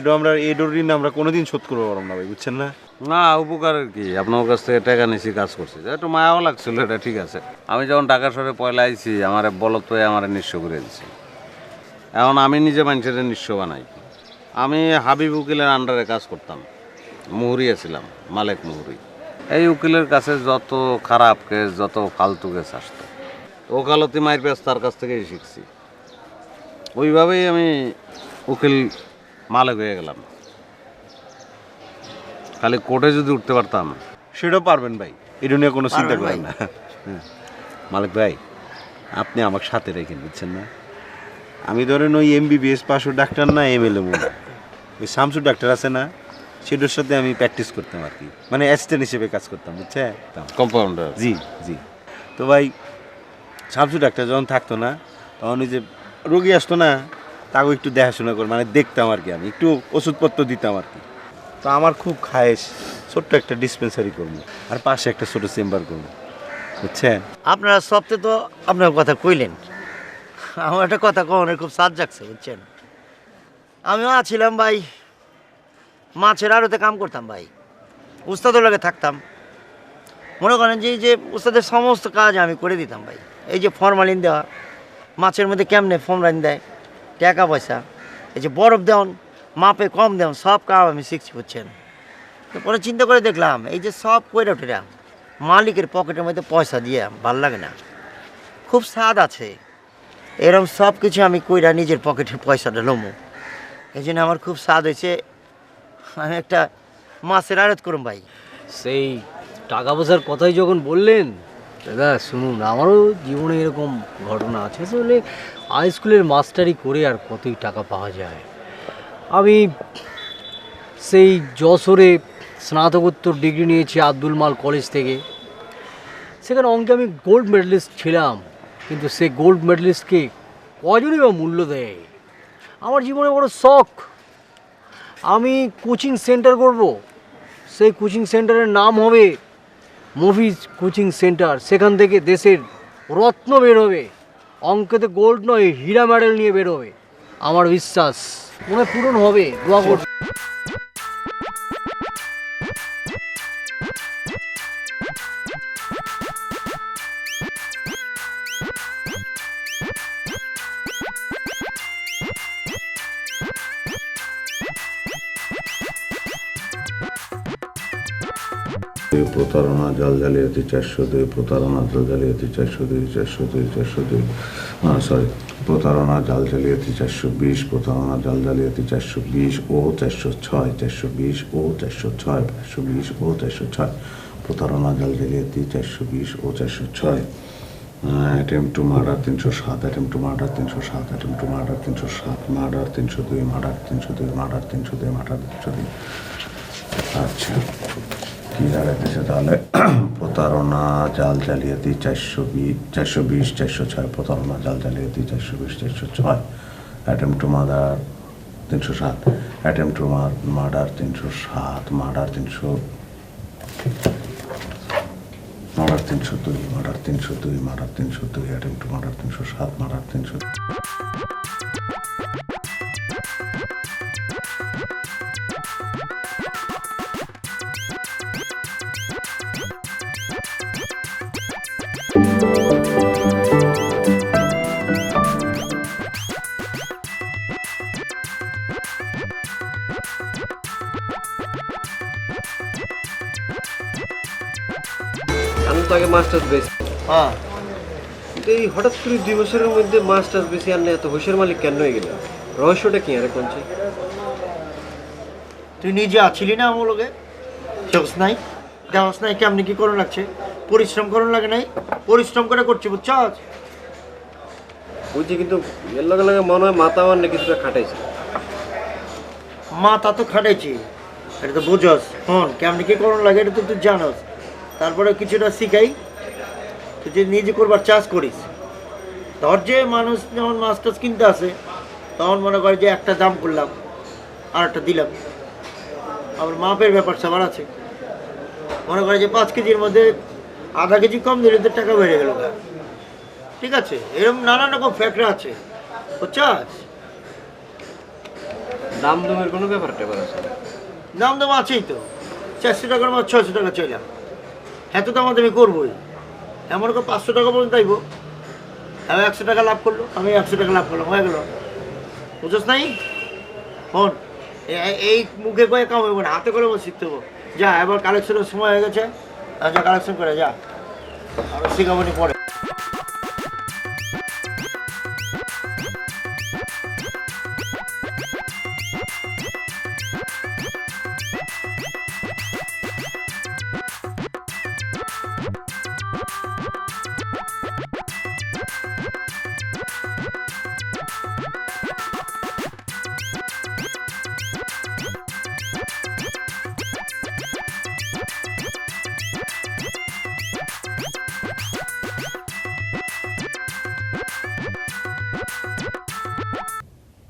এডোর ঋণ আমরা কোনোদিন শোধ করবো পারবো না ভাই, বুঝছেন না? না উপকারের কি, আপনার কাছ থেকে টাকা নিয়েছি, কাজ করছি, একটু মায়াও লাগছিল, এটা ঠিক আছে। আমি যখন ঢাকা শহরে পয়লা আইছি, আমার বলত তো আমার নিঃস্ব করে দিচ্ছে। এখন আমি নিজে মানুষের নিঃস্ব বানাই। আমি হাবিব উকিলের আন্ডারে কাজ করতাম, মুহুরি ছিলাম, মালিক মুহুরি। এই উকিলের কাছে যত খারাপ কেস, যত ফালতু কেস আসতো, ওকালতি মায়ের পেস তার কাছ থেকেই শিখছি। ওইভাবেই আমি উকিল মালিক হয়ে গেলাম। খালি কোর্টে যদি উঠতে পারতাম। সেটাও পারবেন ভাই, এটা নিয়ে কোনো চিন্তা করেন না। মালিক ভাই, আপনি আমাকে সাথে রেখেন, বুঝছেন না? আমি ধরেন ওই MBBS পাশও ডাক্তার না, MLA মনে, ওই শামসু ডাক্তার আছে না, সেটার সাথে আমি প্র্যাকটিস করতাম আর কি, মানে অ্যাসিস্ট্যান্ট হিসেবে কাজ করতাম, বুঝছেন? কম্পাউন্ডার। জি জি। তো ভাই শামসু ডাক্তার যখন থাকতো না, তখন ওই যে রোগী আসতো না, তাকেও একটু দেখাশোনা করে, মানে দেখতাম আর কি, আমি একটু ওষুধপত্র দিতাম আর কি। তো আমার খুব খায়েশ ছোট্ট একটা ডিসপেন্সারি করবো, আর পাশে একটা ছোট চেম্বার করবো, বুঝছেন? আপনারা সবতে তো আপনার কথা কইলেন, আমার একটা কথা কখনো খুব সাজ জাগছে, বুঝছেন? আমিও আছিলাম ভাই মাছের আড়তে কাম করতাম ভাই, উস্তাদের লগে থাকতাম। মনে করেন যে এই যে উস্তাদের সমস্ত কাজ আমি করে দিতাম ভাই। এই যে ফরমালিন দেওয়া, মাছের মধ্যে কেমনে ফরমালিন দেয়, টাকা পয়সা, এই যে বরফ দেওয়ান, মাপে কম দেওয়ান, সব কাজ আমি শিখছি, বুঝছেন। পরে চিন্তা করে দেখলাম এই যে সব কইরা উঠে মালিকের পকেটের মধ্যে পয়সা দিয়ে ভাল লাগে না, খুব স্বাদ আছে। এরকম সব কিছু আমি কইরা নিজের পকেটের পয়সাটা লমো, এই জন্য আমার খুব স্বাদ হয়েছে। আমি একটা মাছের আড়ত করুম ভাই। সেই টাকা পয়সার কথাই যখন বললেন, দাদা শুনুন, আমারও জীবনে এরকম ঘটনা আছে। আসলে হাই স্কুলের মাস্টারি করে আর কতই টাকা পাওয়া যায়। আমি সেই যশোরে স্নাতকোত্তর ডিগ্রি নিয়েছি আব্দুল মাল কলেজ থেকে। সেখানে অঙ্কে আমি গোল্ড মেডেলিস্ট ছিলাম, কিন্তু সেই গোল্ড মেডেলিস্টকে কজনই বা মূল্য দেয়। আমার জীবনে বড় শখ, আমি কোচিং সেন্টার করব। সেই কোচিং সেন্টারের নাম হবে মফিজ কোচিং সেন্টার। সেখান থেকে দেশের রত্ন বের হবে, অঙ্কেতে গোল্ড নয় হীরা মেডেল নিয়ে বের হবে। আমার বিশ্বাস মনে পূরণ হবে, দোয়া করব। প্রতারণা জাল জালিয়াতি 402, প্রতারণা জাল জালিয়াতি 402, সরি, প্রতারণা জাল জালিয়াতি 420, প্রতারণা জাল জালিয়াতি 420 ও 406, 420 ও 406, 420 ও 406, প্রতারণা জাল জালিয়াতি 420 ও 406। Attempt to murder 307, attempt to murder 307, attempt to murder 307, murder 302, murder 302, murder 302, murder 302। আচ্ছা, কি দাঁড়াইতেছে তাহলে? প্রতারণা জাল জালিয়াতি 420, 406, প্রতারণা জাল জালিয়াতি 420, 406, attempt to murder 307, attempt to murder 307, murder 302, murder 302, murder 302, attempt to murder 307, murder 302। আমি তো আগে মাস্টার্স বেশি, হ্যাঁ, কিন্তু এই হঠাৎ করে 2 বছরের মধ্যে মাস্টার্স বেশি আনলে এত হোশের মালিক কেন হয়ে গেল? রহস্যটা কি আরে কোনছে? তুই নিজে আছিলি না আমার লগে, দেখস নাই, দেখস নাই কেমনি কি করুন লাগছে, পরিশ্রম করুন লাগে নাই, পরিশ্রম করে করছি, বুঝছস। বুঝছি, কিন্তু এর লগে লগে মনে হয় মাথা মারলে কিছুটা খাটাইছে। মাথা তো খাটাইছি, এটা তো বুঝস। হন কেমনি কি করুন লাগে এটা তো তুই জানস। তারপরে কিছুটা শিখাই, তুই যে নিজে করবার চাষ করিস। ধর যে মানুষ যেমন মাস্টার্স কিনতে আসে, তখন মনে করে যে একটা দাম করলাম আর একটা দিলাম। আবার মাপের ব্যাপার সবার আছে, মনে করে যে 5 কেজির মধ্যে আধা কেজি কম দিলে তো টাকা বেড়ে গেল। ঠিক আছে, এরকম নানান রকম ফ্যাক্টর আছে, বুঝছস। দাম দমের কোনো ব্যাপারটা আছে? দাম দাম আছেই তো। 400 টাকার মাছ 600 টাকা চাইলাম, এত দাম আমি করবোই। এমন করে 500 টাকা পর্যন্ত আইব, আমি 100 টাকা লাভ করলো, আমি 100 টাকা লাভ করলাম, হয়ে গেল। বুঝছ নাই? হন এই মুখে কয়ে কাম হইব না, হাতে করে শিখতে হবো। যা, এবার কালেকশনের সময় হয়ে গেছে, যা কালেকশন করে যা, আবার শিখাবনি পরে।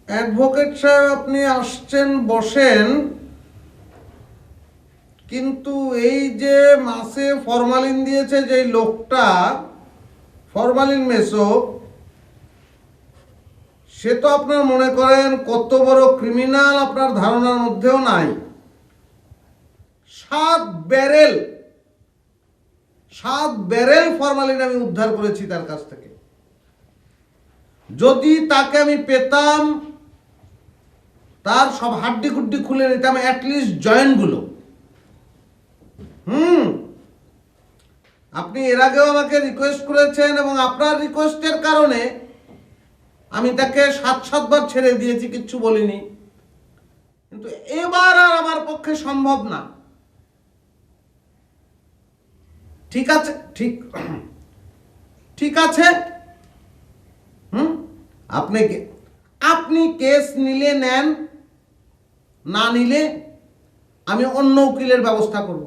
অ্যাডভোকেট সাহেব, আপনি আসছেন, বসেন। কিন্তু এই যে মাসে ফরমালিন দিয়েছে যে লোকটা, ফরমালিন মেসো, সে তো আপনার মনে করেন কত বড় ক্রিমিনাল আপনার ধারণার মধ্যেও নাই। সাত ব্যারেল ফরমালিন আমি উদ্ধার করেছি তার কাছ থেকে। যদি তাকে আমি পেতাম, তার সব হাড্ডি গুড্ডি খুলে নিতাম, অ্যাটলিস্ট জয়েন্টগুলো। আপনি এর আগেও আমাকে রিকোয়েস্ট করেছেন এবং আপনার রিকোয়েস্টের কারণে আমি তাকে 7-7 বার ছেড়ে দিয়েছি, কিচ্ছু বলিনি। কিন্তু এবার আর আমার পক্ষে সম্ভব না। ঠিক আছে, ঠিক আছে। আপনি কেস নিলে নেন, না নিলে আমি অন্য উকিলের ব্যবস্থা করব।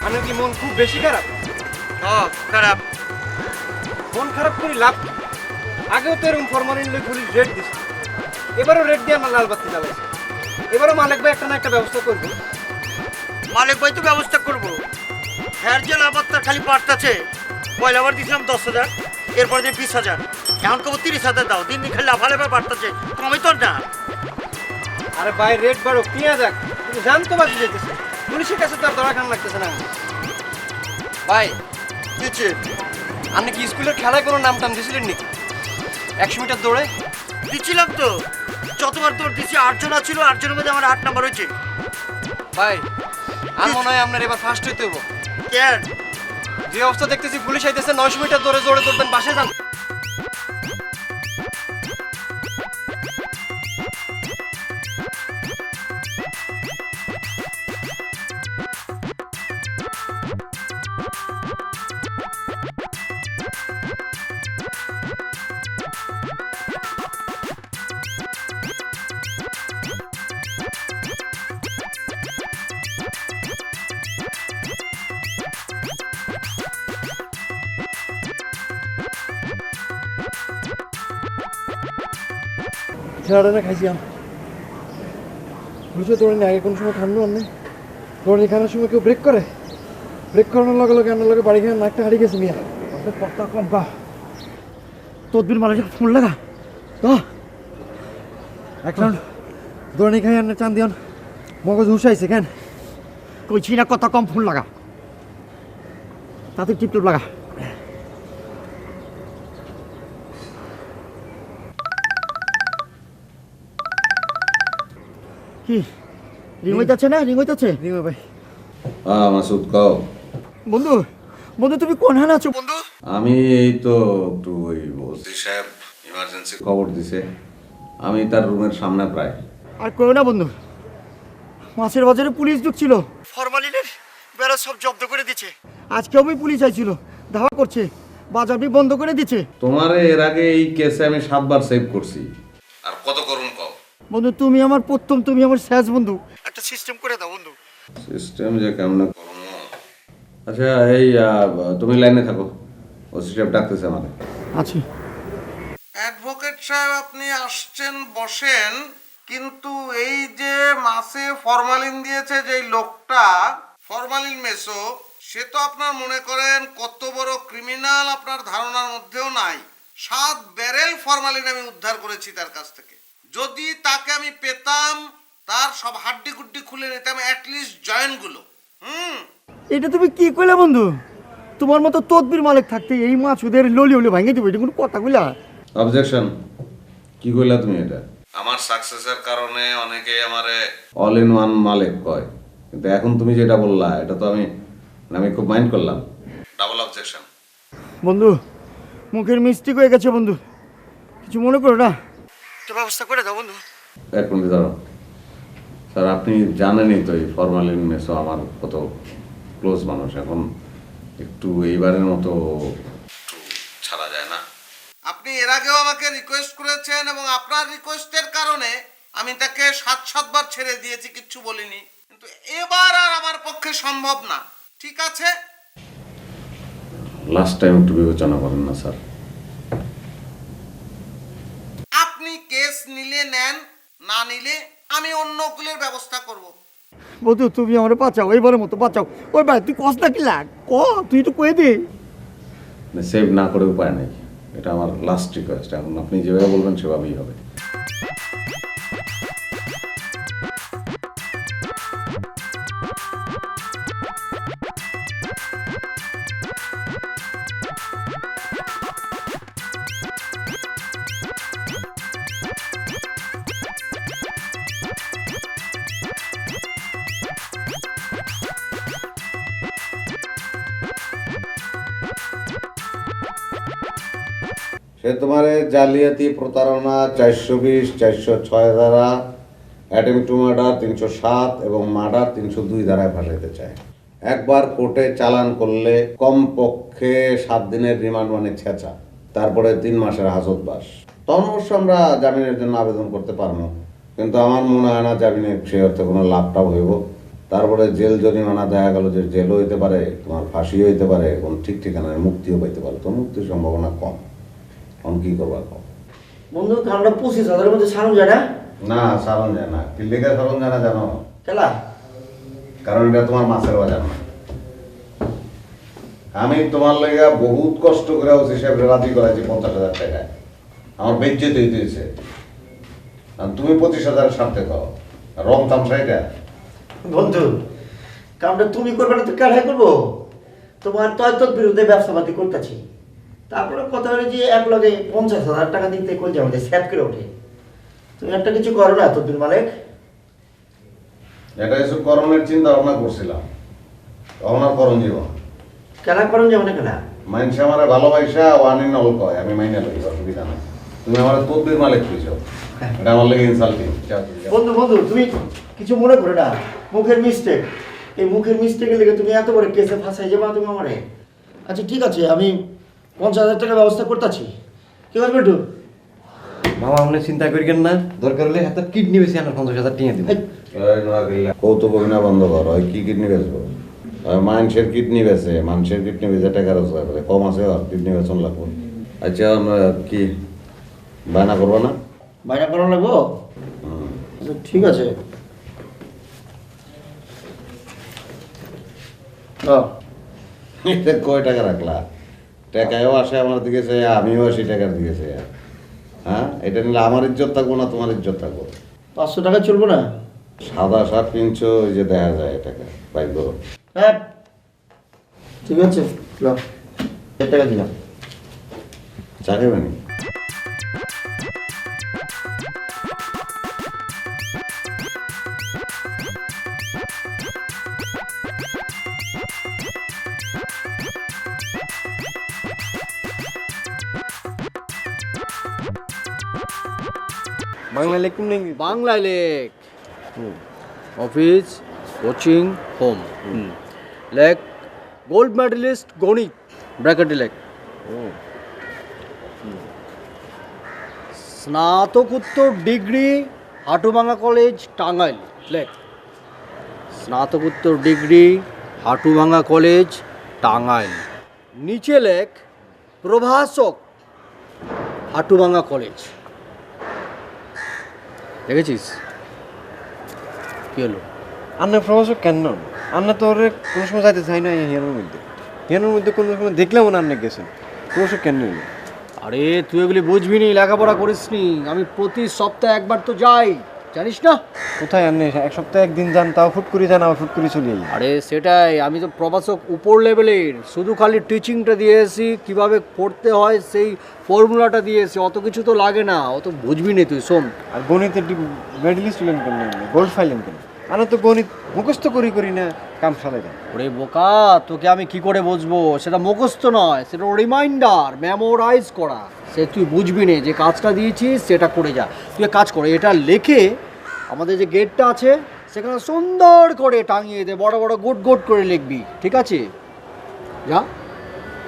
আপনার কি মন খুব বেশি খারাপ? খারাপ। মন খারাপ করে লাভ কি? আগেও তো এরকম ফরমালিন লই পুলিশ রেড দিচ্ছে, এবারও রেড দিয়ে আমার লাল বাতি জ্বালাইছে। এবারও মালিক ভাই একটা না একটা ব্যবস্থা করবো। মালিক ভাই তো ব্যবস্থা করবো। হ্যাঁ, যে লাভাত্তার খালি পার্ট আছে। পয়লা বার দিয়েছিলাম 10,000, এরপর দিয়ে 20,000, এখন কব 30,000 দাও। দিন খালি লাফালাফা বাড়তেছে, কমে তো না। আরে ভাই রেড বাড়ো কিয়া যাক, কিন্তু জানতো বাকি যেতেছে। পুলিশের কাছে তো আর দড়া খান লাগতেছে না। ভাই দিচ্ছে, আপনি কি স্কুলের খেলায় কোনো নাম টাম দিয়েছিলেন নাকি? 100 মিটার দৌড়ে দিচ্ছিলাম তো, যতবার দৌড় দিচ্ছি 8 জন ছিল, 8 জনের মধ্যে আমার 8 নাম্বার হয়েছে। ভাই আর মনে হয় আপনার এবার ফার্স্ট হইতে হবো। কেন? যে অবস্থা দেখতেছি পুলিশ আইতেছে, 900 মিটার দৌড়ে দৌড়বেন, বাসে যান। ছেড়াটা না খাইছিলাম, বুঝছো? তোর আগে কোনো সময় খান না, তোর খানোর সময় কেউ ব্রেক করে? ব্রেক করানোর লগে লগে আমার লগে বাড়ি খেয়ে নাকটা হারিয়ে গেছে মিয়া। পত্তা কম বা তদবির মালিক ফোন লাগা তো এখন দৌড়ে খাই আনে চান দিয়ন মগজ হুসাইছে কেন কইছি না, কত কম ফোন লাগা, তাতে টিপটপ লাগা। কি রিং হইতাছে না? রিং হইতাছে। রিং ভাই। মাসুদ কও। বন্ধু বন্ধু তুমি কোন হানে আছো বন্ধু? আমি এই তো একটু ওই ওসি সাহেব ইমার্জেন্সি খবর দিছে, আমি তার রুমের সামনে প্রায়। আর কইও না বন্ধু, মাছের বাজারে পুলিশ ঢুকছিল, ফরমালিনের বেড়া সব জব্দ করে দিচ্ছে। আজকে আমি পুলিশ আইছিল, ধাওয়া করছে, বাজার বি বন্ধ করে দিচ্ছে। তোমারে এর আগে এই কেসে আমি 7 বার সেভ করছি, আর কত করুন কও। বন্ধু তুমি আমার প্রথম, তুমি আমার শেষ বন্ধু। একটা সিস্টেম করে দাও বন্ধু। সিস্টেম যে কেমনে করুন। আচ্ছা এই তুমি লাইনে থাকো, ওসি সাহেব ডাকতেছে আমাদের। আচ্ছা অ্যাডভোকেট সাহেব আপনি আসছেন, বসেন। কিন্তু এই যে মাসে ফরমালিন দিয়েছে যে লোকটা, ফরমালিন মেসো, সে তো আপনার মনে করেন কত বড় ক্রিমিনাল আপনার ধারণার মধ্যেও নাই। 7 ব্যারেল ফরমালিন আমি উদ্ধার করেছি তার কাছ থেকে। যদি তাকে আমি পেতাম, তার সব হাড্ডি গুড্ডি খুলে নিতাম, অ্যাটলিস্ট জয়েন্টগুলো। এটা তুমি কি কইলা বন্ধু? তোমার মতো তদবির মালিক থাকতে এই মাছ ওদের ললি হলে ভাঙে দিবে, এটা কোনো কথা কইলা? অবজেকশন। কি কইলা তুমি এটা? আমার সাকসেসের কারণে অনেকে আমারে অল ইন ওয়ান মালিক কয়, কিন্তু এখন তুমি যেটা বললা এটা তো আমি খুব মাইন্ড করলাম। Double objection. বন্ধু মুখের মিস্টেক হয়ে গেছে বন্ধু, কিছু মনে করো না। তো ব্যবস্থা করে দাও বন্ধু। এক মিনিট দাঁড়াও স্যার, আপনি জানেনই তো এই ফরমালিন মেসো আমার কত ক্লোজ মানুষ, এখন একটু এইবারের মতো একটু ছাড়া যায় না? আপনি এর আগেও আমাকে রিকোয়েস্ট করেছেন এবং আপনার রিকোয়েস্টের কারণে আমি তাকে 7-7 বার ছেড়ে দিয়েছি, কিচ্ছু বলিনি। কিন্তু এবার আর আমার পক্ষে সম্ভব না। ঠিক আছে, লাস্ট টাইম একটু বিবেচনা করেন না স্যার। আপনি কেস নিলে নেন, না নিলে আমি অন্য উকিলের ব্যবস্থা করব। বন্ধু তুমি আমার বাঁচাও, এইবারের মতো বাঁচাও। ওই ভাই তুই কষ্ট কি লাগ ক, তুই একটু কয়ে দে। সেভ না করে উপায় নেই, এটা আমার লাস্ট রিকোয়েস্ট। এখন আপনি যেভাবে বলবেন সেভাবেই হবে। সে তোমার জালিয়াতি, প্রতারণা 420, 406 ধারা, অ্যাটেম্প টু মার্ডার 307 এবং মার্ডার 302 ধারায় ফাঁসাইতে চায়। একবার কোর্টে চালান করলে কমপক্ষে 7 দিনের রিমান্ড মানে ছেঁচা, তারপরে 3 মাসের হাজতবাস। তখন অবশ্য আমরা জামিনের জন্য আবেদন করতে পারবো, কিন্তু আমার মনে হয় না জামিনে সে অর্থে কোনো লাভটাও হইব। তারপরে জেল জরিমানা, দেখা গেল যে জেলও হইতে পারে, তোমার ফাঁসিও হইতে পারে, এবং ঠিক ঠিকানায় মুক্তিও পাইতে পারে। তো মুক্তির সম্ভাবনা কম। এখন কি করবা কম? বন্ধু কারণটা 25,000-এর মধ্যে সারণ যায় না? না, সারণ যায় না। কিল্লিকা সারণ যায় না জানো? খেলা কারণ এটা তোমার মাছের বাজার না। আমি তোমার লেগে বহুত কষ্ট করে ওসি সাহেব রাজি করাইছি 50,000 টাকায়। আমার বেজ্জত হইতেছে, আর তুমি 25,000 সারতে খাও। রং তামসা এটা। বন্ধু কামটা তুমি করবে না তো কারাই করবো? তোমার তোর বিরুদ্ধে ব্যবসাপাতি করতেছি, তারপরে কথা হলো যে এক লগে 50,000 টাকা দিতে কই যাবে, সেট করে ওঠে। তুমি একটা কিছু করো না তদ্দুর মালিক? এটা এসব করণের চিন্তা ভাবনা করছিলাম, তখন আর করণ জীবন কেনা করুন যাবে না কেনা? মানুষ আমার ভালোবাসা ওয়ানি নল কয়, আমি মাইনে লই, অসুবিধা নাই। তুমি আমার তদ্বির মালিক কইছো, এটা আমার লেগে ইনসাল্টিং। বন্ধু বন্ধু তুমি কিছু মনে করে না, মুখের মিস্টেক। এই মুখের মিস্টেকের লেগে তুমি এত বড় কেসে ফাঁসাই যাবা তুমি আমারে। আচ্ছা ঠিক আছে, আমি 50,000 টাকার ব্যবস্থা করতেছি। কি করবে একটু? মামা আপনি চিন্তা করিবেন না, দরকার হলে হাতে কিডনি বেশি আনার 50,000 টিয়া দিব। কৌতুক অভিনয় বন্ধ কর। হয় কি কিডনি বেচবো? মানুষের কিডনি বেচে, মানুষের কিডনি বেচে টাকা রোজগার করে, কম আছে আর কিডনি বেচন লাগবো। আচ্ছা আমরা কি বায়না করবো না? বাইরে করানো লাগবো? আচ্ছা ঠিক আছে। কয় টাকা রাখলা? টাকায়ও আসে আমার দিকে চাই, আমিও আসি টাকার দিকে চাই। হ্যাঁ, এটা নিলে আমার ইজ্জত থাকবো না তোমার ইজ্জত থাকবো? 500 টাকা চলবো না? সাদা শার্ট কিনছো, ওই যে দেখা যায় টাকা বাইক ধরো। হ্যাঁ ঠিক আছে, 1,000 টাকা দিলাম। চা খাবে নি? বাংলা লেখুন নাকি? বাংলায় লেখ। Office, coaching, home. লেখ গোল্ড মেডেলিস্ট গণিত, ব্র্যাকেটে লেখ। স্নাতকোত্তর ডিগ্রি হাটুভাঙা কলেজ টাঙ্গাইল, লেখ। স্নাতকোত্তর ডিগ্রি হাটুভাঙা কলেজ টাঙ্গাইল। নিচে লেখ প্রভাষক হাটুভাঙা কলেজ। দেখেছিস কি হলো? আপনার প্রবাসক কেন? আপনার তো ওরে কোনো সময় যাইতে চাই না হিয়ানোর মধ্যে। হিয়ানোর মধ্যে কোনো সময় দেখলেও না আপনি গেছেন। প্রবাসক কেন হইলো? আরে তুই এগুলি বুঝবি নি, লেখাপড়া করিস নি। আমি প্রতি সপ্তাহে একবার তো যাই, জানিস না? কোথায় আনলে? এক সপ্তাহে একদিন যান, তাও ফুট করে যান, আবার ফুট করে চলে যাই। আরে সেটাই, আমি তো প্রবাসক উপর লেভেলের, শুধু খালি টিচিংটা দিয়েছি, কিভাবে পড়তে হয় সেই ফর্মুলাটা দিয়েছি, অত কিছু তো লাগে না, অত বুঝবি নি তুই। শোন, আর গণিতের মেডেলিস্ট হলেন কেন? গোল্ড ফাইলেন কেন? আমরা তো গণিত মুখস্থ করি না, কাম সালাই দেন। ওরে বোকা, তোকে আমি কি করে বুঝবো? সেটা মুখস্থ নয়, সেটা রিমাইন্ডার, মেমোরাইজ করা। সে তুই বুঝবি না, যে কাজটা দিয়েছিস সেটা করে যা। তুই কাজ করে এটা লিখে আমাদের যে গেটটা আছে সেখানে সুন্দর করে টাঙিয়ে দে, বড় বড় গোট গোট করে লিখবি, ঠিক আছে? যা।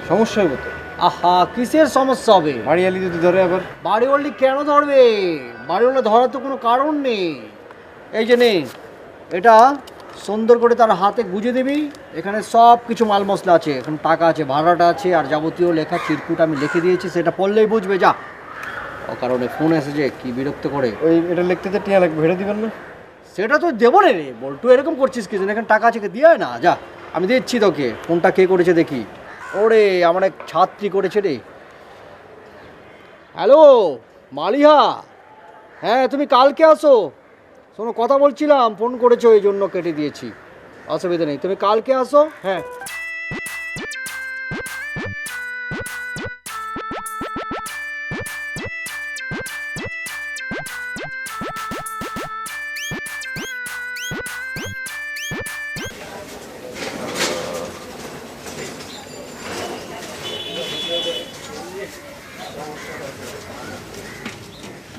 সমস্যা হবে তো? আহা কিসের সমস্যা হবে? বাড়িয়ালি যদি ধরে আবার। বাড়িওয়ালি কেন ধরবে? বাড়িওয়ালা ধরার তো কোনো কারণ নেই। এই যে নে, এটা সুন্দর করে তার হাতে গুজে দিবি। এখানে সব কিছু মাল মশলা আছে, এখন টাকা আছে, ভাড়াটা আছে, আর যাবতীয় লেখা চিরকুট আমি লিখে দিয়েছি, সেটা পড়লেই বুঝবে। যা। ও কারণে ফোন এসেছে, কি বিরক্ত করে। ওই এটা লিখতে তো টিয়া লাগবে, ভেড়ে দিবেন না? সেটা তো দেবো রে রে, বল্টু এরকম করছিস কি? এখানে টাকা আছে, দিয়ে আয় না। যা, আমি দিচ্ছি তোকে। ফোনটা কে করেছে দেখি। ওরে আমার এক ছাত্রী করেছে রে। হ্যালো মালিহা, হ্যাঁ তুমি কালকে আসো। শোনো কথা বলছিলাম, ফোন করেছো এই জন্য কেটে দিয়েছি। অসুবিধা নেই, তুমি কালকে আসো। হ্যাঁ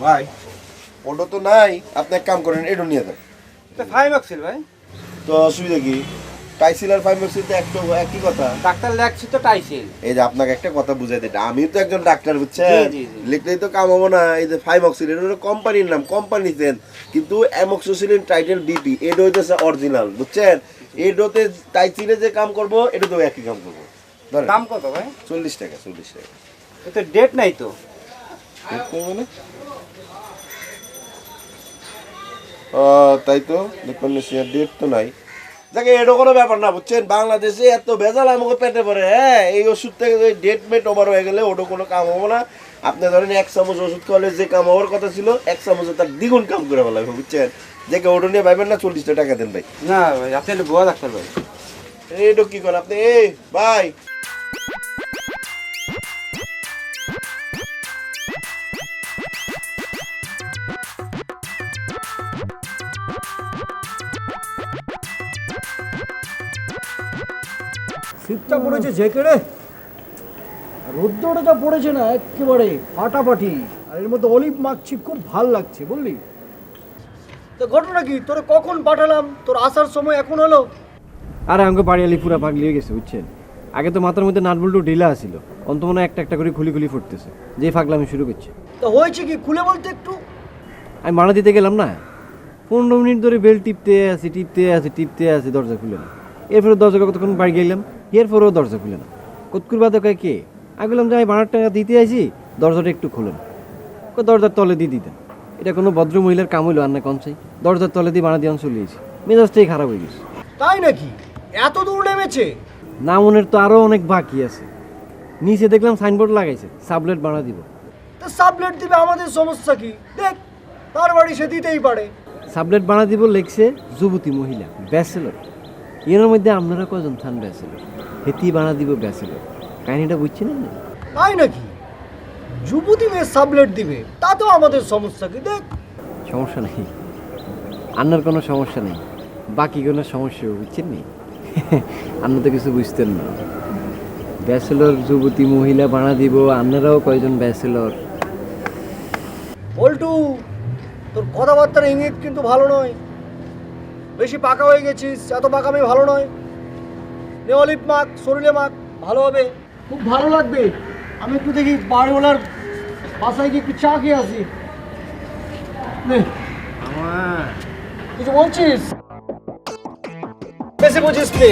ভাই ওটা তো নাই, আপনি এক কাম করেন, এটা নিয়ে যান। ফাইভ অক্সিল ভাই। তো অসুবিধা কি? টাইসিল আর ফাইমাক্সিল তো একই কথা। ডাক্তার লেখছে তো টাইসিল। এই যে আপনাকে একটা কথা বুঝাই দিই, আমি তো একজন ডাক্তার, বুঝছেন? লিখলেই তো কাম হবো না। এই যে ফাইমক্সিল, এটা হলো কোম্পানির নাম, কোম্পানি দেন, কিন্তু অ্যামক্সিসিলিন টাইটেল বিপি এটা হইতেছে অরিজিনাল, বুঝছেন? এডোতে টাইসিলে যে কাম করবো এটা তো একই কাম করবো। দাম কত ভাই? 40 টাকা। 40 টাকা। এটা ডেট নাই তো? মানে তাই তো দেখুন, ডেট তো নাই। যাকে এটা কোনো ব্যাপার না, বুঝছেন? বাংলাদেশে এত ভেজাল আমাকে পেটে পড়ে। হ্যাঁ, এই ওষুধ থেকে ডেট মেট ওভার হয়ে গেলে ওটা কোনো কাম হবো না। আপনি ধরেন 1 চামচ ওষুধ খাওয়ালে যে কাম হওয়ার কথা ছিল 1 চামচে তার দ্বিগুণ কাম করে ফেলাবে, বুঝছেন? যে ওটা নিয়ে ভাইবেন না। 40 টাকা দেন ভাই। না ভাই, আপনি এটা গোয়া ডাক্তার ভাই। এইটা কি করেন আপনি? এই ভাই, শীতটা পড়েছে ঝেঁকেড়ে, রোদ্দুরটা যা পড়েছে না একেবারে ফাটাফাটি, আর এর মধ্যে অলিভ মাখছি, খুব ভাল লাগছে বুঝলি। তো ঘটনা কি, তোরে কখন পাঠালাম, তোর আসার সময় এখন হলো? আরে আমাকে বাড়িয়ালি পুরা পাগলি হয়ে গেছে, বুঝছেন? আগে তো মাথার মধ্যে নাটবল্টু ঢিলা আসিল, অন্ত মনে একটা একটা করে খুলি খুলি ফুটতেছে, যে ফাগলামি শুরু করছে। তো হয়েছে কি, খুলে বলতে একটু। আমি মারা দিতে গেলাম না, 15 মিনিট ধরে বেল টিপতে আছি, দরজা খুলে না। এরপরে দরজা কতক্ষণ বাড়ি গেলাম, এরপরেও দরজা খুলে না। কতকুর বাদে কয় কে? আমি বললাম যে আমি ভাড়ার টাকা দিতে আইছি, দরজাটা একটু খুলেন। দরজার তলে দিয়ে দিতেন, এটা কোনো ভদ্র মহিলার কাম হইলো আর না কনসাই? দরজার তলে দিয়ে ভাড়া দিয়ে চলে গেছি, মেজাজটাই খারাপ হয়ে গেছে। তাই নাকি? এত দূর নেমেছে? না, মনের তো আরও অনেক বাকি আছে। নিচে দেখলাম সাইনবোর্ড লাগাইছে, সাবলেট ভাড়া দিব। তো সাবলেট দিবে, আমাদের সমস্যা কি? দেখ তার বাড়ি সে দিতেই পারে। সাবলেট ভাড়া দিব লেখছে যুবতী মহিলা, ব্যাচেলর। এর মধ্যে আপনারা কজন থান ব্যাচেলর? হেতি ভাড়া দিব ব্যাচেলর। কাহিনিটা বুঝছেন না? তাই নাকি? যুবতী মেয়ে সাবলেট দিবে, তা তো আমাদের সমস্যা কি? দেখ সমস্যা নেই, আপনার কোনো সমস্যা নেই, বাকি কোনো সমস্যা, বুঝছেন নি? আপনি তো কিছু বুঝতেন না। ব্যাচেলর যুবতী মহিলা ভাড়া দিব, আপনারাও কয়জন ব্যাচেলর? বল্টু, তোর কথাবার্তার ইঙ্গিত কিন্তু ভালো নয়, বেশি পাকা হয়ে গেছিস, এত পাকামি ভালো নয়। নে অলিভ মাখ, শরীরে মাখ, ভালো হবে, খুব ভালো লাগবে। আমি একটু দেখি বাড়িওয়ালার বাসায় গিয়ে একটু চা খেয়ে আসি। নে, কিছু বলছিস? বেশি বুঝিস নে।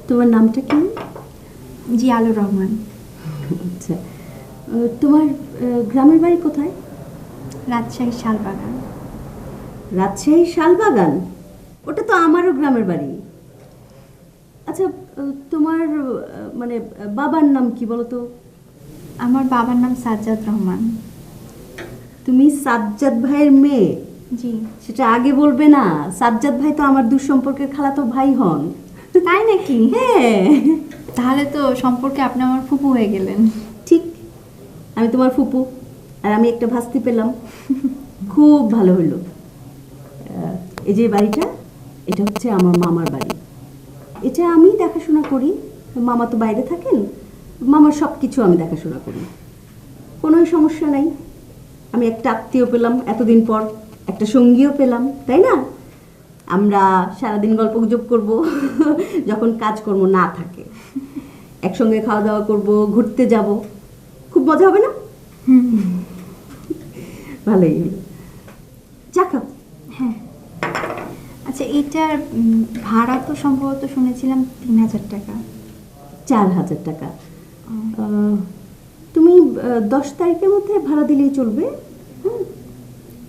তোমার নামটা কি? জি, আলুর রহমান। আচ্ছা, তোমার গ্রামের বাড়ি কোথায়? রাজশাহী শালবাগান। রাজশাহী শালবাগান, ওটা তো আমারও গ্রামের বাড়ি। আচ্ছা, তোমার মানে বাবার নাম কি বলো তো? আমার বাবার নাম সাজ্জাদ রহমান। তুমি সাজ্জাদ ভাইয়ের মেয়ে? জি। সেটা আগে বলবে না, সাজ্জাদ ভাই তো আমার দূর সম্পর্কের খালাতো ভাই হন। তাই নাকি? হ্যাঁ। তাহলে তো সম্পর্কে আপনি আমার ফুপু হয়ে গেলেন। ঠিক, আমি তোমার ফুপু, আর আমি একটা ভাস্তি পেলাম। খুব ভালো হলো। এই যে বাড়িটা, এটা হচ্ছে আমার মামার বাড়ি। এটা আমি দেখাশোনা করি, মামা তো বাইরে থাকেন, মামার সব কিছু আমি দেখাশোনা করি, কোনো সমস্যা নাই। আমি একটা আত্মীয় পেলাম এতদিন পর, একটা সঙ্গীও পেলাম, তাই না? আমরা সারাদিন গল্প গুজব করবো যখন কাজকর্ম না থাকে, একসঙ্গে খাওয়া দাওয়া করব, ঘুরতে যাব, খুব মজা হবে না? ভালোই হলো। চা খাও। হ্যাঁ। আচ্ছা, এটার ভাড়া তো সম্ভবত শুনেছিলাম 3000 টাকা। 4000 টাকা। তুমি 10 তারিখের মধ্যে ভাড়া দিলেই চলবে।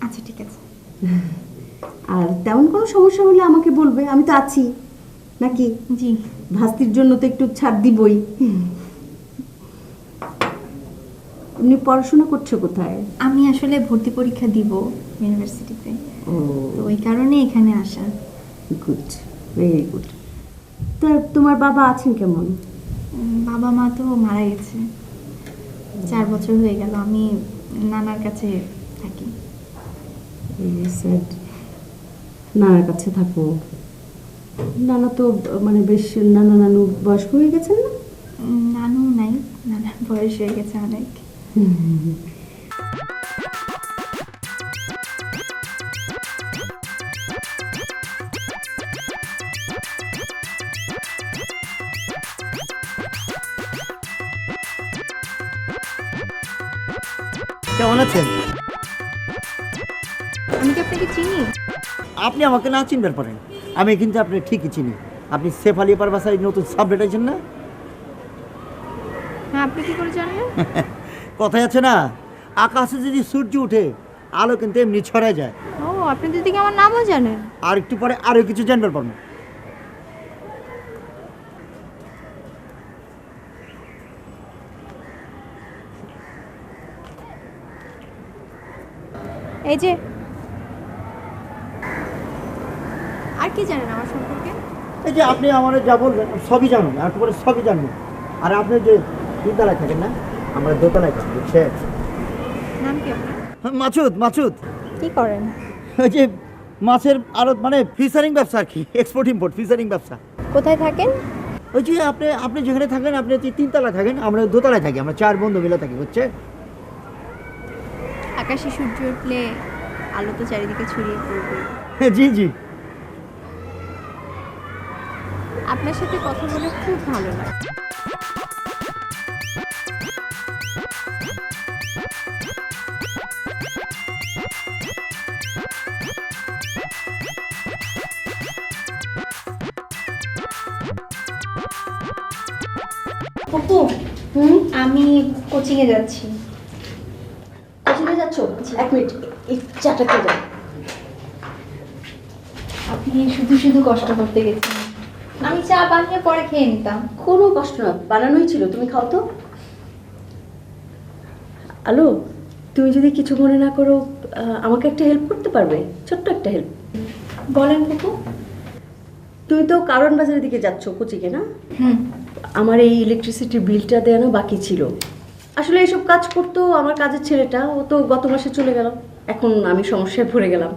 আচ্ছা, ঠিক আছে। আর তেমন কোনো সমস্যা হলে আমাকে বলবে, আমি তো আছি নাকি? জি। ভাস্তির জন্য তো একটু ছাড় দিবই। এমনি পড়াশোনা করছো কোথায়? আমি আসলে ভর্তি পরীক্ষা দিব ইউনিভার্সিটিতে, ও, তো ওই কারণে এখানে আসা। Good, very good. তা তোমার বাবা আছেন কেমন? বাবা মা তো মারা গেছে, 4 বছর হয়ে গেল। আমি নানার কাছে থাকি। নানার কাছে থাকো? নানা তো মানে বেশ, নানা নানু বয়স্ক হয়ে গেছেন না? নানু নাই, নানার বয়স হয়ে গেছে অনেক। কেমন আছেন? আমি কি আপনাকে চিনি? আপনি আমাকে না চিনবার পারেন, আমি কিন্তু আপনি ঠিকই চিনি। আপনি সেফ আলী পারবাসার নতুন সাবলেট আছেন না? হ্যাঁ, আপনি কি করে জানলেন? কথায় আছে না, আকাশে যদি সূর্য উঠে আলো কিন্তু এমনি ছড়ায় যায়। ও, আপনি দিদিকে আমার নামও জানেন? আর একটু পরে আরো কিছু জানবার পারবো। এই যে, আর কি জানেন আমার সম্পর্কে? এই যে আপনি আমার যা বলবেন সবই জানুন, আর একটু পরে সবই জানবেন। আর আপনি যে তিনতলায় থাকেন না, আমরা দোতলায় থাকি, বুঝছেন? নাম কি আপনার? মাছুদ। মাছুদ কি করেন? ওই যে মাছের আরো মানে ফিশারিং ব্যবসা আর কি, এক্সপোর্ট ইম্পোর্ট ফিশারিং ব্যবসা। কোথায় থাকেন? ওই যে আপনি যেখানে থাকেন, আপনি তিনতলায় থাকেন, আমরা দোতলায় থাকি, আমরা 4 বন্ধু মিলে থাকি, বুঝছেন? আকাশে সূর্য উঠলে আলো তো চারিদিকে ছড়িয়ে পড়বে। জি জি। আপনার সাথে কথা বলে খুব ভালো লাগে। আপু, আমি কোচিংয়ে যাচ্ছি। কোচিংয়ে যাচ্ছ? 1 মিনিট, এই চাটা খেয়ে দাও। আপনি শুধু শুধু কষ্ট করতে গেছেন, আমি চা বানিয়ে পরে খেয়ে নিতাম। কোনো কষ্ট না, বানানোই ছিল, তুমি খাও তো। আলো, তুমি যদি কিছু মনে না করো, আমাকে একটা হেল্প করতে পারবে? ছোট্ট একটা হেল্প। বলেন আপু। তুমি তো কারণ বাজারের দিকে যাচ্ছ কোচিংয়ে না? আমার এই ইলেকট্রিসিটির বিলটা দেওয়ানো বাকি ছিল। আসলে এইসব কাজ করতো আমার কাজের ছেলেটা, ও তো গত মাসে চলে গেল। এখন আমি সমস্যায় পড়ে গেলাম।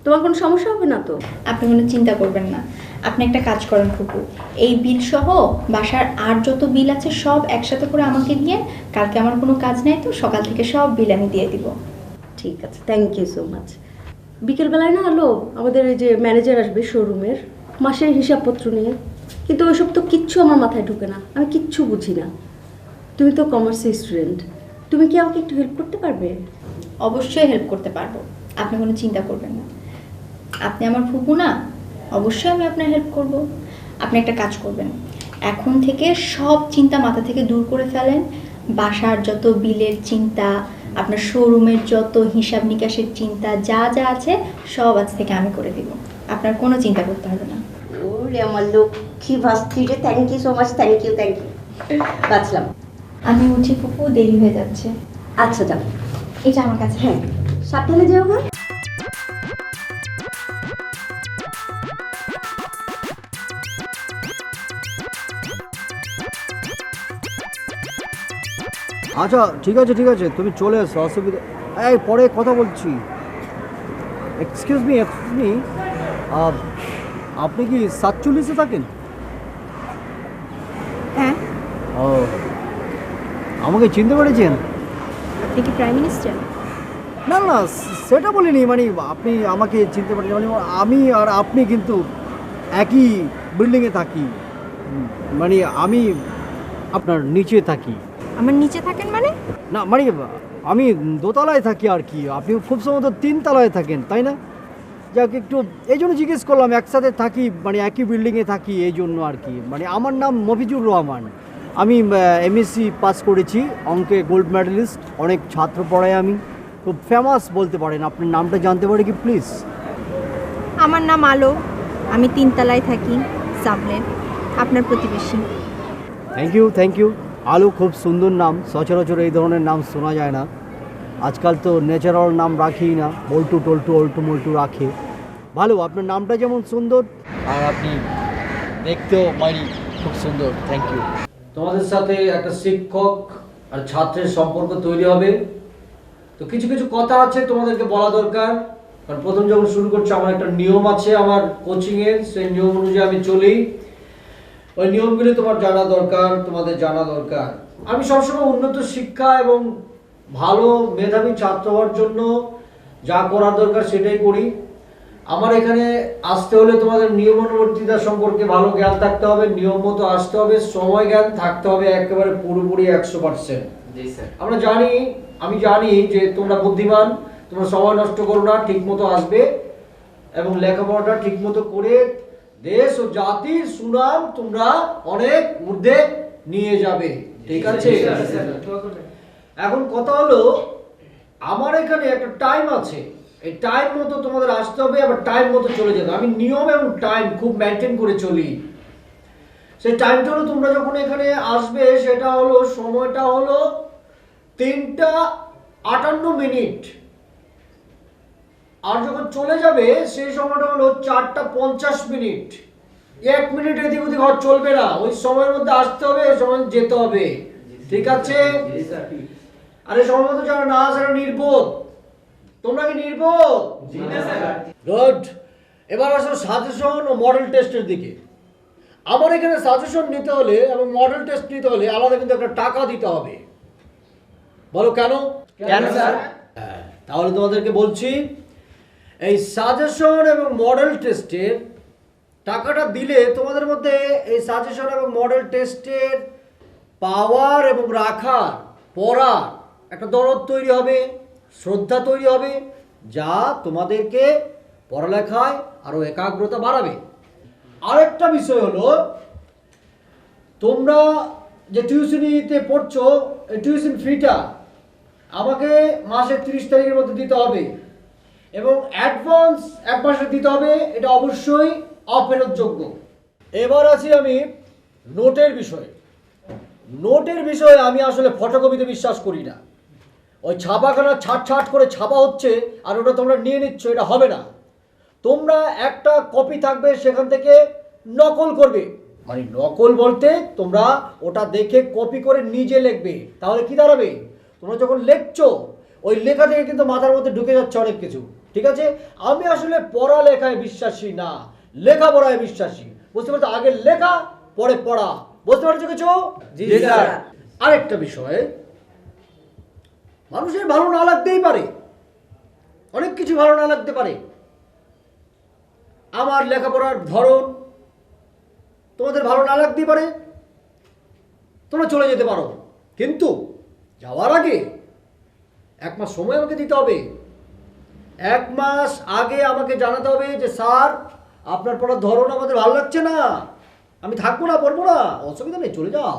তোমার কোনো সমস্যা হবে না তো? আপনি কোনো চিন্তা করবেন না। আপনি একটা কাজ করেন ফুপু, এই বিল সহ বাসার আর যত বিল আছে সব একসাথে করে আমাকে দিয়ে, কালকে আমার কোনো কাজ নেই তো সকাল থেকে সব বিল আমি দিয়ে দিব। ঠিক আছে, থ্যাংক ইউ সো মাচ। বিকেলবেলায় না আলো, আমাদের এই যে ম্যানেজার আসবে শোরুমের, মাসের হিসাবপত্র নিয়ে, কিন্তু ওইসব তো কিচ্ছু আমার মাথায় ঢুকে না, আমি কিচ্ছু বুঝি না। তুমি তো কমার্সের স্টুডেন্ট, তুমি কি আমাকে একটু হেল্প করতে পারবে? অবশ্যই হেল্প করতে পারবো, আপনি কোনো চিন্তা করবেন না। আপনি আমার ফুপু না, অবশ্যই আমি আপনার হেল্প করব। আপনি একটা কাজ করবেন, এখন থেকে সব চিন্তা মাথা থেকে দূর করে ফেলেন। বাসার যত বিলের চিন্তা, আপনার শোরুমের যত হিসাব নিকাশের চিন্তা যা যা আছে সব আজ থেকে আমি করে দিব, আপনার কোনো চিন্তা করতে হবে না। ওরে আমার লক্ষ্মী ভাস্তি রে, thank you so much, thank you বাঁচলাম। আমি উঠি ফুপু, দেরি হয়ে যাচ্ছে। আচ্ছা যাও, এটা আমার কাছে। হ্যাঁ সাবধানে যেও না। আচ্ছা ঠিক আছে তুমি চলে এসো, অসুবিধা। এই পরে কথা বলছি। এক্সকিউজ মি আপনি কি 47-এ থাকেন? হ্যাঁ। ও, আমাকে চিনতে পেরেছেন? আপনি কি প্রাইম মিনিস্টার? না না, সেটা বলিনি, মানে আপনি আমাকে চিনতে পারেন, মানে আমি আর আপনি কিন্তু একই বিল্ডিংয়ে থাকি, মানে আমি আপনার নিচে থাকি। আমার নিচে থাকেন মানে? না মানে আমি দোতলায় থাকি আর কি, আপনি খুব সম্ভবত 3 তলায় থাকেন, তাই না? যাক, একটু এই জন্য জিজ্ঞেস করলাম, একসাথে থাকি মানে একই বিল্ডিংয়ে থাকি এই জন্য আর কি। মানে আমার নাম মফিজুর রহমান, আমি এমএসসি পাস করেছি, অঙ্কে গোল্ড মেডেলিস্ট, অনেক ছাত্র পড়াই, আমি খুব ফেমাস বলতে পারেন। আপনার নামটা জানতে পারি কি প্লিজ? আমার নাম আলো, আমি 3 তলায় থাকি, সাবলেট, আপনার প্রতিবেশী। Thank you. আলো খুব সুন্দর নাম, সচরাচর এই ধরনের নাম শোনা যায় না। আজকাল তো ন্যাচারাল নাম রাখেই না, বল্টু টল্টু অল্টু মল্টু রাখে। ভালো, আপনার নামটা যেমন সুন্দর আর আপনি দেখতেও মাইরি খুব সুন্দর। Thank you. তোমাদের সাথে একটা শিক্ষক আর ছাত্রের সম্পর্ক তৈরি হবে, তো কিছু কিছু কথা আছে তোমাদেরকে বলা দরকার। কারণ প্রথম যখন শুরু করছি, আমার একটা নিয়ম আছে আমার কোচিংয়ের, সেই নিয়ম অনুযায়ী আমি চলি। ওই নিয়মগুলি তোমার জানা দরকার, তোমাদের জানা দরকার। আমি সবসময় উন্নত শিক্ষা এবং ভালো মেধাবী ছাত্র হওয়ার জন্য যা করার দরকার সেটাই করি। আমার এখানে আসতে হলে তোমাদের নিয়মানুবর্তিতা সম্পর্কে ভালো জ্ঞান থাকতে হবে, নিয়ম মতো আসতে হবে, সময় জ্ঞান থাকতে হবে একেবারে পুরোপুরি 100%। আমি জানি যে তোমরা বুদ্ধিমান, তোমরা সময় নষ্ট করো না, ঠিক মতো আসবে এবং লেখাপড়াটা ঠিক মতো করে দেশ ও জাতির সুনাম তোমরা অনেক ঊর্ধ্বে নিয়ে যাবে, ঠিক আছে? এখন কথা হলো, আমার এখানে একটা টাইম আছে, এই টাইম মতো তোমাদের আসতে হবে, আবার টাইম মতো চলে যাবে। আমি নিয়ম এবং টাইম খুব মেনটেন করে চলি। সেই টাইমটা হলো, তোমরা যখন এখানে আসবে সেটা হলো, সময়টা হলো 3:58, আর যখন চলে যাবে সেই সময়টা হলো 4:50। 1 মিনিট এদিক ওদিক হওয়া চলবে না, ওই সময়ের মধ্যে আসতে হবে, ওই সময় যেতে হবে, ঠিক আছে? আরে সময় মতো যারা না আসে নির্বোধ। তোমরা কি নির্বোধ? গুড। এবার আসো সাজেশন ও মডেল টেস্টের দিকে। আমার এখানে সাজেশন নিতে হলে এবং মডেল টেস্ট নিতে হলে আলাদা কিন্তু একটা টাকা দিতে হবে। বলো কেন? কেন স্যার? তাহলে তোমাদেরকে বলছি, এই সাজেশন এবং মডেল টেস্টের টাকাটা দিলে তোমাদের মধ্যে এই সাজেশন এবং মডেল টেস্টের পাওয়ার এবং রাখার, পড়ার একটা দরদ তৈরি হবে, শ্রদ্ধা তৈরি হবে, যা তোমাদেরকে পড়ালেখায় আরো একাগ্রতা বাড়াবে। আরেকটা বিষয় হলো, তোমরা যে টিউশনিতে পড়ছো, এই টিউশন ফিটা আমাকে মাসের 30 তারিখের মধ্যে দিতে হবে এবং অ্যাডভান্স 1 মাসের দিতে হবে, এটা অবশ্যই অফেরতযোগ্য। এবার আছি আমি নোটের বিষয়ে। নোটের বিষয়ে আমি আসলে ফটোকপিতে বিশ্বাস করি না। ওই ছাপাখানা ছাট করে ছাপা হচ্ছে আর ওটা তোমরা নিয়ে নিচ্ছ, এটা হবে না। তোমরা একটা কপি থাকবে, সেখান থেকে নকল করবে। মানে নকল বলতে তোমরা ওটা দেখে কপি করে নিজে লিখবে। তাহলে কি দাঁড়াবে, তোমরা যখন লিখছো ওই লেখা থেকে কিন্তু মাথার মধ্যে ঢুকে যাচ্ছে অনেক কিছু, ঠিক আছে? আমি আসলে পড়ালেখায় বিশ্বাসী না, লেখাপড়ায় বিশ্বাসী। বুঝতে পারছো? আগে লেখা পরে পড়া। বুঝতে পারছো কিছু? জি স্যার। আরেকটা বিষয়, মানুষের ভালো না লাগতেই পারে, অনেক কিছু ভালো না লাগতে পারে। আমার লেখাপড়ার ধরন তোমাদের ভালো না লাগতেই পারে, তোমরা চলে যেতে পারো, কিন্তু যাওয়ার আগে 1 মাস সময় আমাকে দিতে হবে। 1 মাস আগে আমাকে জানাতে হবে যে স্যার, আপনার পড়ার ধরন আমাদের ভালো লাগছে না, আমি থাকবো না, পড়বো না। অসুবিধা নেই, চলে যাও।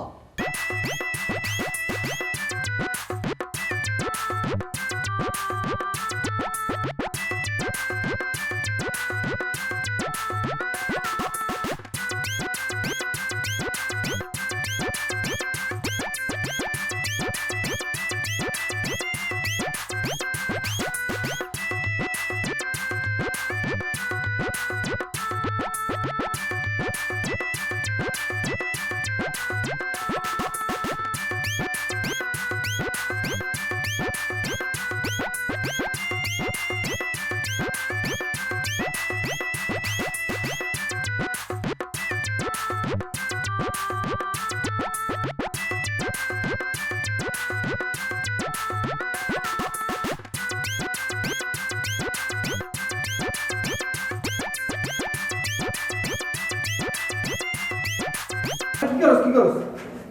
করছ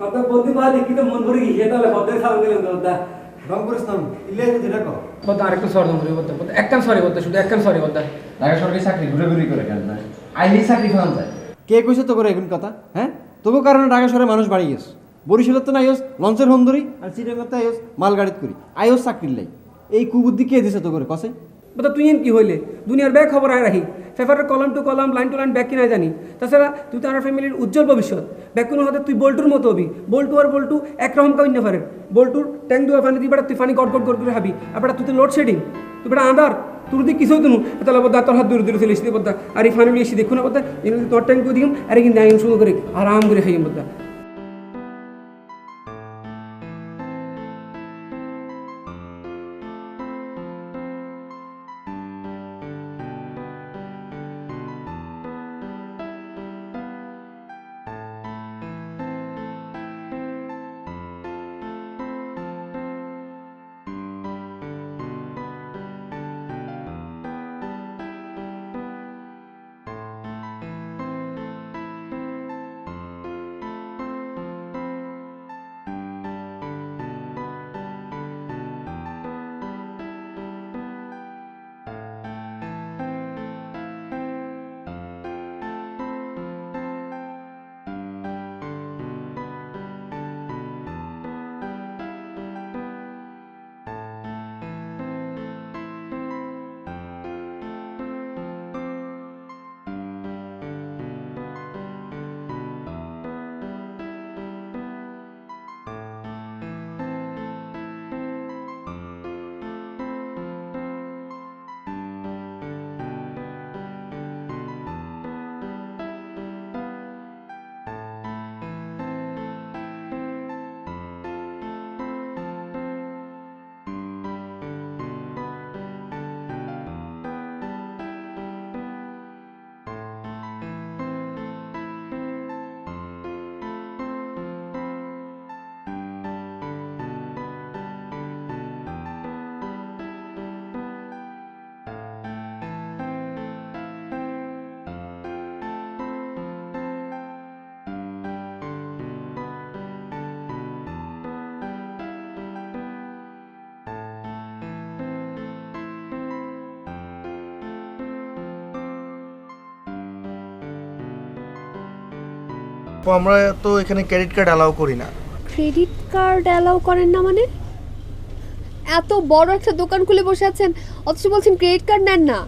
কথা বলতে পারি কি তো মন ভরে গিয়ে তাহলে হতে সালাম দিলাম তো দা রং করিস না ইলে যেটা কো বলতে আরেকটু সরি বলতে বলতে একদম সরি বলতে শুধু একদম সরি বলতে ঢাকা সরকারি চাকরি ঘুরে ঘুরে করে কেন না আইলি চাকরি ফান যায় কে কইছে তো করে এখন কথা হ্যাঁ তবু কারণে ঢাকা শহরে মানুষ বাড়ি গেছে বরিশালত তো না আইস লঞ্চের হন্দরি আর চিটাগাতে আইস মাল গাড়িত করি আইস চাকরির লাই এই কুবুদ্ধি কে দিছে তো করে কসে বলতে তুই কি হইলে দুনিয়ার ব্যাগ খবর আয় রাখি পেপারের কলম টু কলম লাইন টু লাইন ব্যাগ কিনা জানি তাছাড়া তুই তো আমার ফ্যামিলির উজ্জ্বল ভবিষ্যৎ ব্যাগ কোনো হতে তুই বল্টুর মতো হবি বল্টু আর বল্টু একরকম কাউন্য পারে বল্টুর ট্যাঙ্ক দুয়া ফানি তুই বেটা তুই ফানি গট গট গট করে হাবি আর বেটা তুই তো লোডশেডিং তুই বেটা আদার তোর দিকে কিছু তুনু তাহলে বদ্দা তোর হাত দূরে দূরে চলে এসে বদ্দা আর এই ফানি এসে দেখুন বদ্দা এনে তোর ট্যাঙ্ক দিম আর কিন্তু আইন শুরু করে আরাম করে খাইম বদ্দা আমরা তো এখানে ক্রেডিট কার্ড অ্যালাউ করি না ক্রেডিট কার্ড অ্যালাউ করেন না মানে এত বড় একটা দোকান খুলে বসে আছেন অথচ বলছেন ক্রেডিট কার্ড নেন না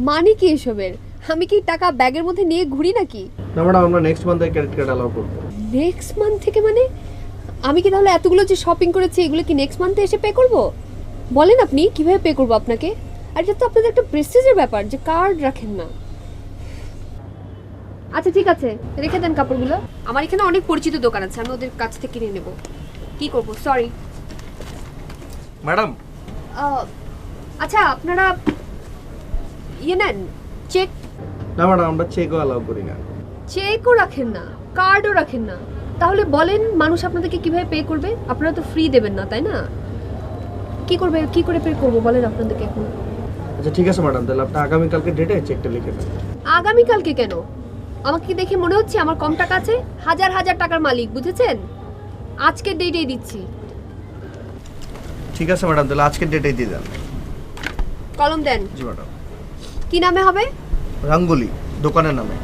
মানে কি এসবের আমি কি টাকা ব্যাগের মধ্যে নিয়ে ঘুরি নাকি না ম্যাডাম আমরা নেক্সট মান্থে ক্রেডিট কার্ড অ্যালাউ করব নেক্সট মান্থ থেকে মানে আমি কি তাহলে এতগুলো যে শপিং করেছি এগুলো কি নেক্সট মান্থে এসে পে করব বলেন আপনি কিভাবে পে করব আপনাকে আর এটা তো আপনাদের একটা প্রেস্টিজের ব্যাপার যে কার্ড রাখেন না আচ্ছা ঠিক আছে রেখে দেন কাপড়গুলো আমার এখানে অনেক পরিচিত দোকান আছে আমি ওদের কাছ থেকে কিনে নেব কি করব সরি ম্যাডাম আচ্ছা আপনারা ইয়ে নেন চেক না ম্যাডাম আমরা চেকও অ্যালাউ করি না চেকও রাখেন না কার্ডও রাখেন না তাহলে বলেন মানুষ আপনাদেরকে কিভাবে পে করবে আপনারা তো ফ্রি দেবেন না তাই না কি করবে কি করে পে করব বলেন আপনাদেরকে এখন আচ্ছা ঠিক আছে ম্যাডাম তাহলে আপনি আগামী কালকে ডেটে চেকটা লিখে দেন আগামী কালকে কেন আমাকে কি দেখে মনে হচ্ছে আমার কম টাকা আছে হাজার হাজার টাকার মালিক বুঝেছেন আজকের ডেটেই দিচ্ছি ঠিক আছে ম্যাডাম তাহলে আজকের ডেটেই দিয়ে দেন কলম দেন জি ম্যাডাম কি নামে হবে রঙ্গোলি দোকানের নামে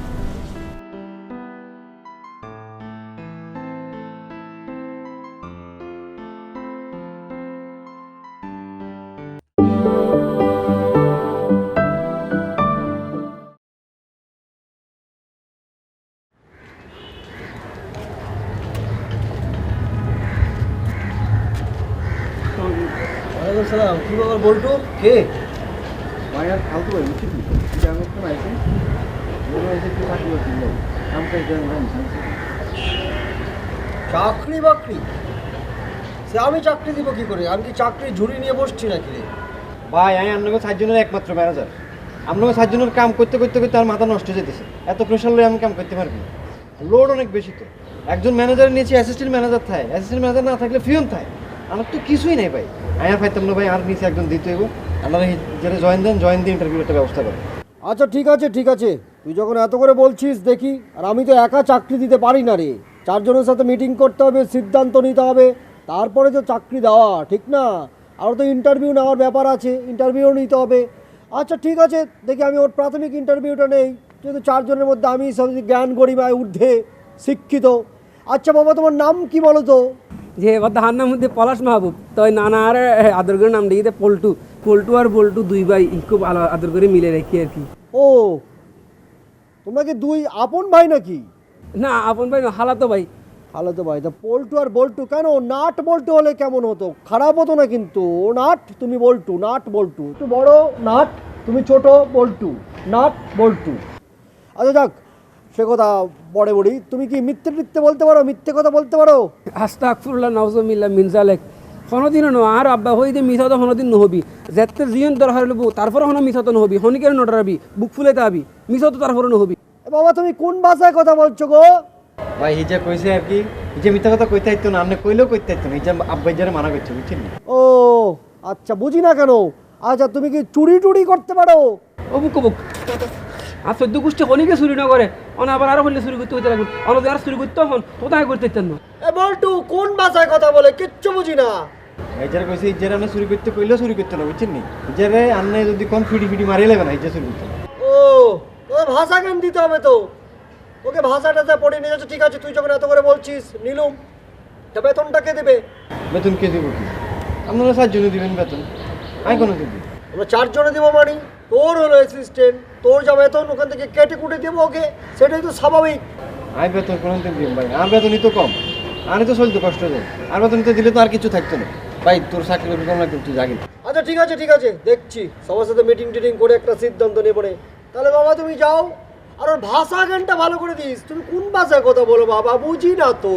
ওয়ালাইকুম সালাম কি ব্যাপার বল্টু কে মায়ার ফালতু ভাই উচিত এটা আমার তো আইছে বড় এসে কি চাকরি করতে যাই আমটাই দেন চাকরি বাকরি সে আমি চাকরি দিব কি করে আমি কি চাকরি ঝুড়ি নিয়ে বসছি নাকি রে ভাই আমি আপনাকে 7 জনের একমাত্র ম্যানেজার আপনাকে 7 জনের কাম করতে করতে করতে আর মাথা নষ্ট হয়ে যেতেছে এত প্রেশার লয়ে আমি কাম করতে পারবি না লোড অনেক বেশি তো একজন ম্যানেজার নিয়েছি অ্যাসিস্ট্যান্ট ম্যানেজার থাকে অ্যাসিস্ট্যান্ট ম্যানেজার না থাকলে ফিয়ন থাকে আমার তো কিছুই নেই ভাই আমি আর পাইতাম না ভাই আর নিচে একজন দিতে হইব আপনারা যেটা জয়েন দিয়ে ইন্টারভিউ একটা ব্যবস্থা করেন আচ্ছা ঠিক আছে তুই যখন এত করে বলছিস দেখি আর আমি তো একা চাকরি দিতে পারি না রে চারজনের সাথে মিটিং করতে হবে, সিদ্ধান্ত নিতে হবে, তারপরে তো চাকরি দেওয়া, ঠিক না? আর তো ইন্টারভিউ নেওয়ার ব্যাপার আছে, ইন্টারভিউ নিতে হবে। আচ্ছা ঠিক আছে, দেখি আমি ওর প্রাথমিক ইন্টারভিউটা নেই, যেহেতু চারজনের মধ্যে আমি সব জ্ঞান গরিমায় ঊর্ধ্বে শিক্ষিত। আচ্ছা বাবা, তোমার নাম কি বলো তো? যে এবার হার নাম মধ্যে পলাশ মাহবুব, তো ওই নানা আর আদর করে নাম দিয়েছে পল্টু। পল্টু আর বল্টু দুই ভাই খুব আদর করে মিলে রেখি আর কি। ও, তোমরা কি দুই আপন ভাই নাকি? না আপন ভাই না, হালাতো ভাই। হালাতো ভাই। তা পল্টু আর বল্টু কেন? নাট বল্টু হলে কেমন হতো? খারাপ হতো না কিন্তু। ও নাট, তুমি বল্টু। নাট বল্টু, একটু বড় নাট, তুমি ছোট বল্টু। নাট বল্টু। আচ্ছা যাক, সে কথা পরে বলি। তুমি কি মিথ্যে বলতে পারো? মিথ্যে কথা বলতে পারো? আস্তাগফিরুল্লাহ নাউজুবিল্লাহ মিন যালিক। কোনোদিনও ন আর আব্বা হই যে মিছা তো কোনোদিন নহবি। যেতে জীবন দরকার লব তারপরে হনো মিছা তো নহবি। হনিকের নডরাবি, বুক ফুলাইতে আবি, মিছা তো তারপরে নহবি। বাবা তুমি কোন ভাষায় কথা বলছো গো? ভাই এই যে কইছে আর কি, এই যে মিথ্যা কথা কইতে হইতো না, আপনি কইলেও কইতে হইতো না, এই যে আব্বাই যারা মানা করছে, বুঝছেন? ও আচ্ছা, বুঝি না কেন। আচ্ছা তুমি কি চুরি টুরি করতে পারো? ও বুক বুক আর 14 গোষ্ঠী হনিকে চুরি না করে, অন আবার আরো হলে চুরি করতে হইতে লাগবে। অন আর চুরি করতে হন কোথায় করতে হইতেন না। এ বল্টু কোন ভাষায় কথা বলে? কিচ্ছু বুঝি না। এই যারা কইছে এই যারা আপনি চুরি করতে কইলেও চুরি করতে না, বুঝছেন নি? এই যারা আপনি যদি কোন ফিডি মারিয়ে লাগবে না, এই যে চুরি করতে। ও ভাষা জ্ঞান দিতে হবে তো। ওকে ভাষাটা পড়ে নিয়ে যাচ্ছে, ঠিক আছে। তুই যখন এত করে বলছিস নিলুম, তা বেতনটা কে দেবে? বেতন কে দেবো? কি আপনারা 4 জনে দিবেন বেতন? আমি কোনো দিন আমরা 4 জনে দেবো মানে? তোর হলো অ্যাসিস্ট্যান্ট, তোর যা বেতন ওখান থেকে কেটে কুটে দেবো ওকে, সেটাই তো স্বাভাবিক। আমি বেতন কোনো দিন দিব ভাই, আমার বেতনই তো কম, আমি তো চলতে কষ্ট যায়। আর বেতন তো দিলে তো আর কিছু থাকতো না ভাই। তোর চাকরি কম লাগবে, তুই জাগি। আচ্ছা ঠিক আছে, দেখছি সবার সাথে মিটিং টিটিং করে একটা সিদ্ধান্ত নিয়ে পড়ে। তাহলে বাবা তুমি যাও, আর ওর ভাষা জ্ঞানটা ভালো করে দিস। তুমি কোন ভাষায় কথা বলো বাবা? বুঝি না তো।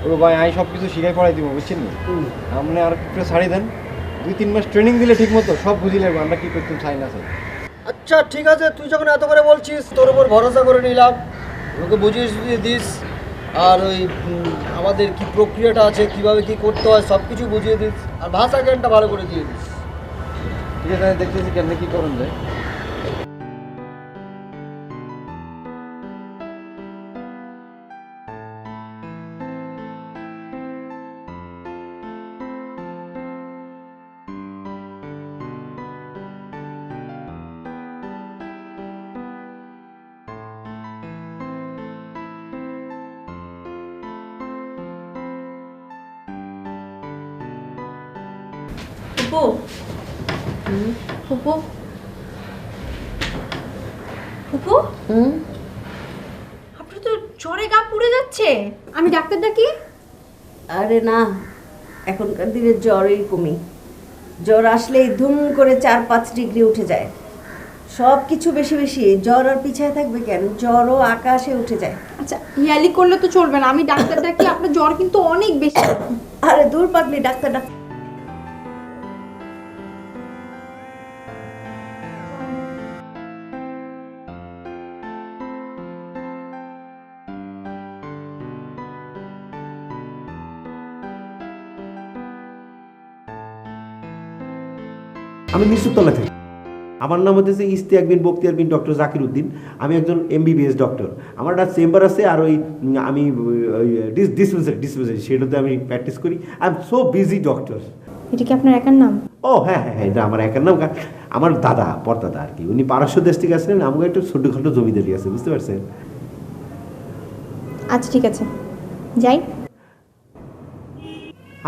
ও ভাই আমি সব কিছু শিখাই পড়াই দিব, বুঝছেন না? আপনি আর একটু ছাড়ি দেন, 2-3 মাস ট্রেনিং দিলে ঠিক মতো সব বুঝি লাগবে আমরা কি করতাম চাই না চাই। আচ্ছা ঠিক আছে, তুই যখন এত করে বলছিস তোর উপর ভরসা করে নিলাম। ওকে বুঝিয়ে দিস, আর ওই আমাদের কি প্রক্রিয়াটা আছে, কিভাবে কি করতে হয় সব কিছু বুঝিয়ে দিস, আর ভাষা জ্ঞানটা ভালো করে দিয়ে দিস। ঠিক আছে, আমি দেখতেছি কেমনে কি করুন যায়। ফুপু ফুপু ফুপু, আপনার তো জ্বরে গা পুড়ে যাচ্ছে। আমি ডাক্তার ডাকি? আরে না, এখনকার দিনে জ্বরের কমি। জ্বর আসলেই ধুম করে 4-5 ডিগ্রি উঠে যায়। সব কিছু বেশি বেশি, জ্বর আর পিছায় থাকবে কেন? জ্বরও আকাশে উঠে যায়। আচ্ছা ইয়ালি করলে তো চলবে না, আমি ডাক্তার ডাকি। আপনার জ্বর কিন্তু অনেক বেশি। আরে দূর পাগলি, ডাক্তার ডাক। আমি মিরসুরতলা থেকে। আমার নাম হচ্ছে ইশতিয়াক বিন বখতিয়ার বিন ডক্টর জাকির উদ্দিন। আমি একজন MBBS ডক্টর। আমার একটা চেম্বার আছে, আর ওই আমি ডিসপেন্সারি সেটাতে আমি প্র্যাকটিস করি। I am so busy doctor. এটা কি আপনার একার নাম? ও হ্যাঁ, এটা আমার একার নাম। আমার দাদা, পরদাদা আর কি, উনি পারস্য দেশ থেকে আসলেন। আমাকে একটু ছোটখাটো জমিদারি আছে, বুঝতে পারছেন? আচ্ছা ঠিক আছে, যাই।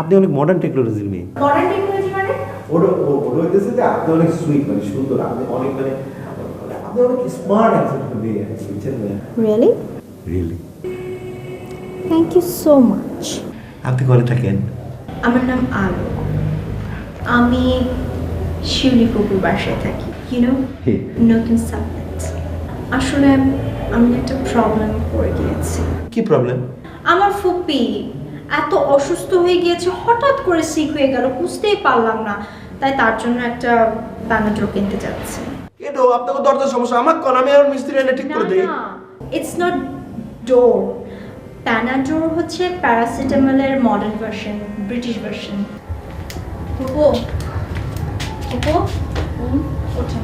আপনি অনেক মডার্ন টেকনোলজির মেয়ে। মডার্ন টেকনোলজি মানে? ওটা হইতেছে যে আপনি অনেক সুইট, মানে সুন্দর, আপনি অনেক আপনি অনেক স্মার্ট একজন মেয়ে, বুঝছেন? Really? Really. Thank you so much. আপনি করে থাকেন? আমার নাম আলো, আমি শিউলি ফুপুর বাসায় থাকি। নতুন সাবজেক্ট। আসলে আমি একটা প্রবলেম পড়ে গিয়েছি। কি প্রবলেম? আমার ফুপি এত অসুস্থ হয়ে গিয়েছে, হঠাৎ করে সিক হয়ে গেল, বুঝতেই পারলাম না। তাই তার জন্য একটা প্যানাডোল কিনতে যাচ্ছি। এটা আপনাকে দরজার সমস্যা, আমার কোন আমি আর মিস্ত্রি এনে ঠিক করে দেই। ইটস নট ডোর, প্যানাডোল হচ্ছে প্যারাসিটামলের মডার্ন ভার্সন, ব্রিটিশ ভার্সন। ফুপু ফুপু ওঠেন,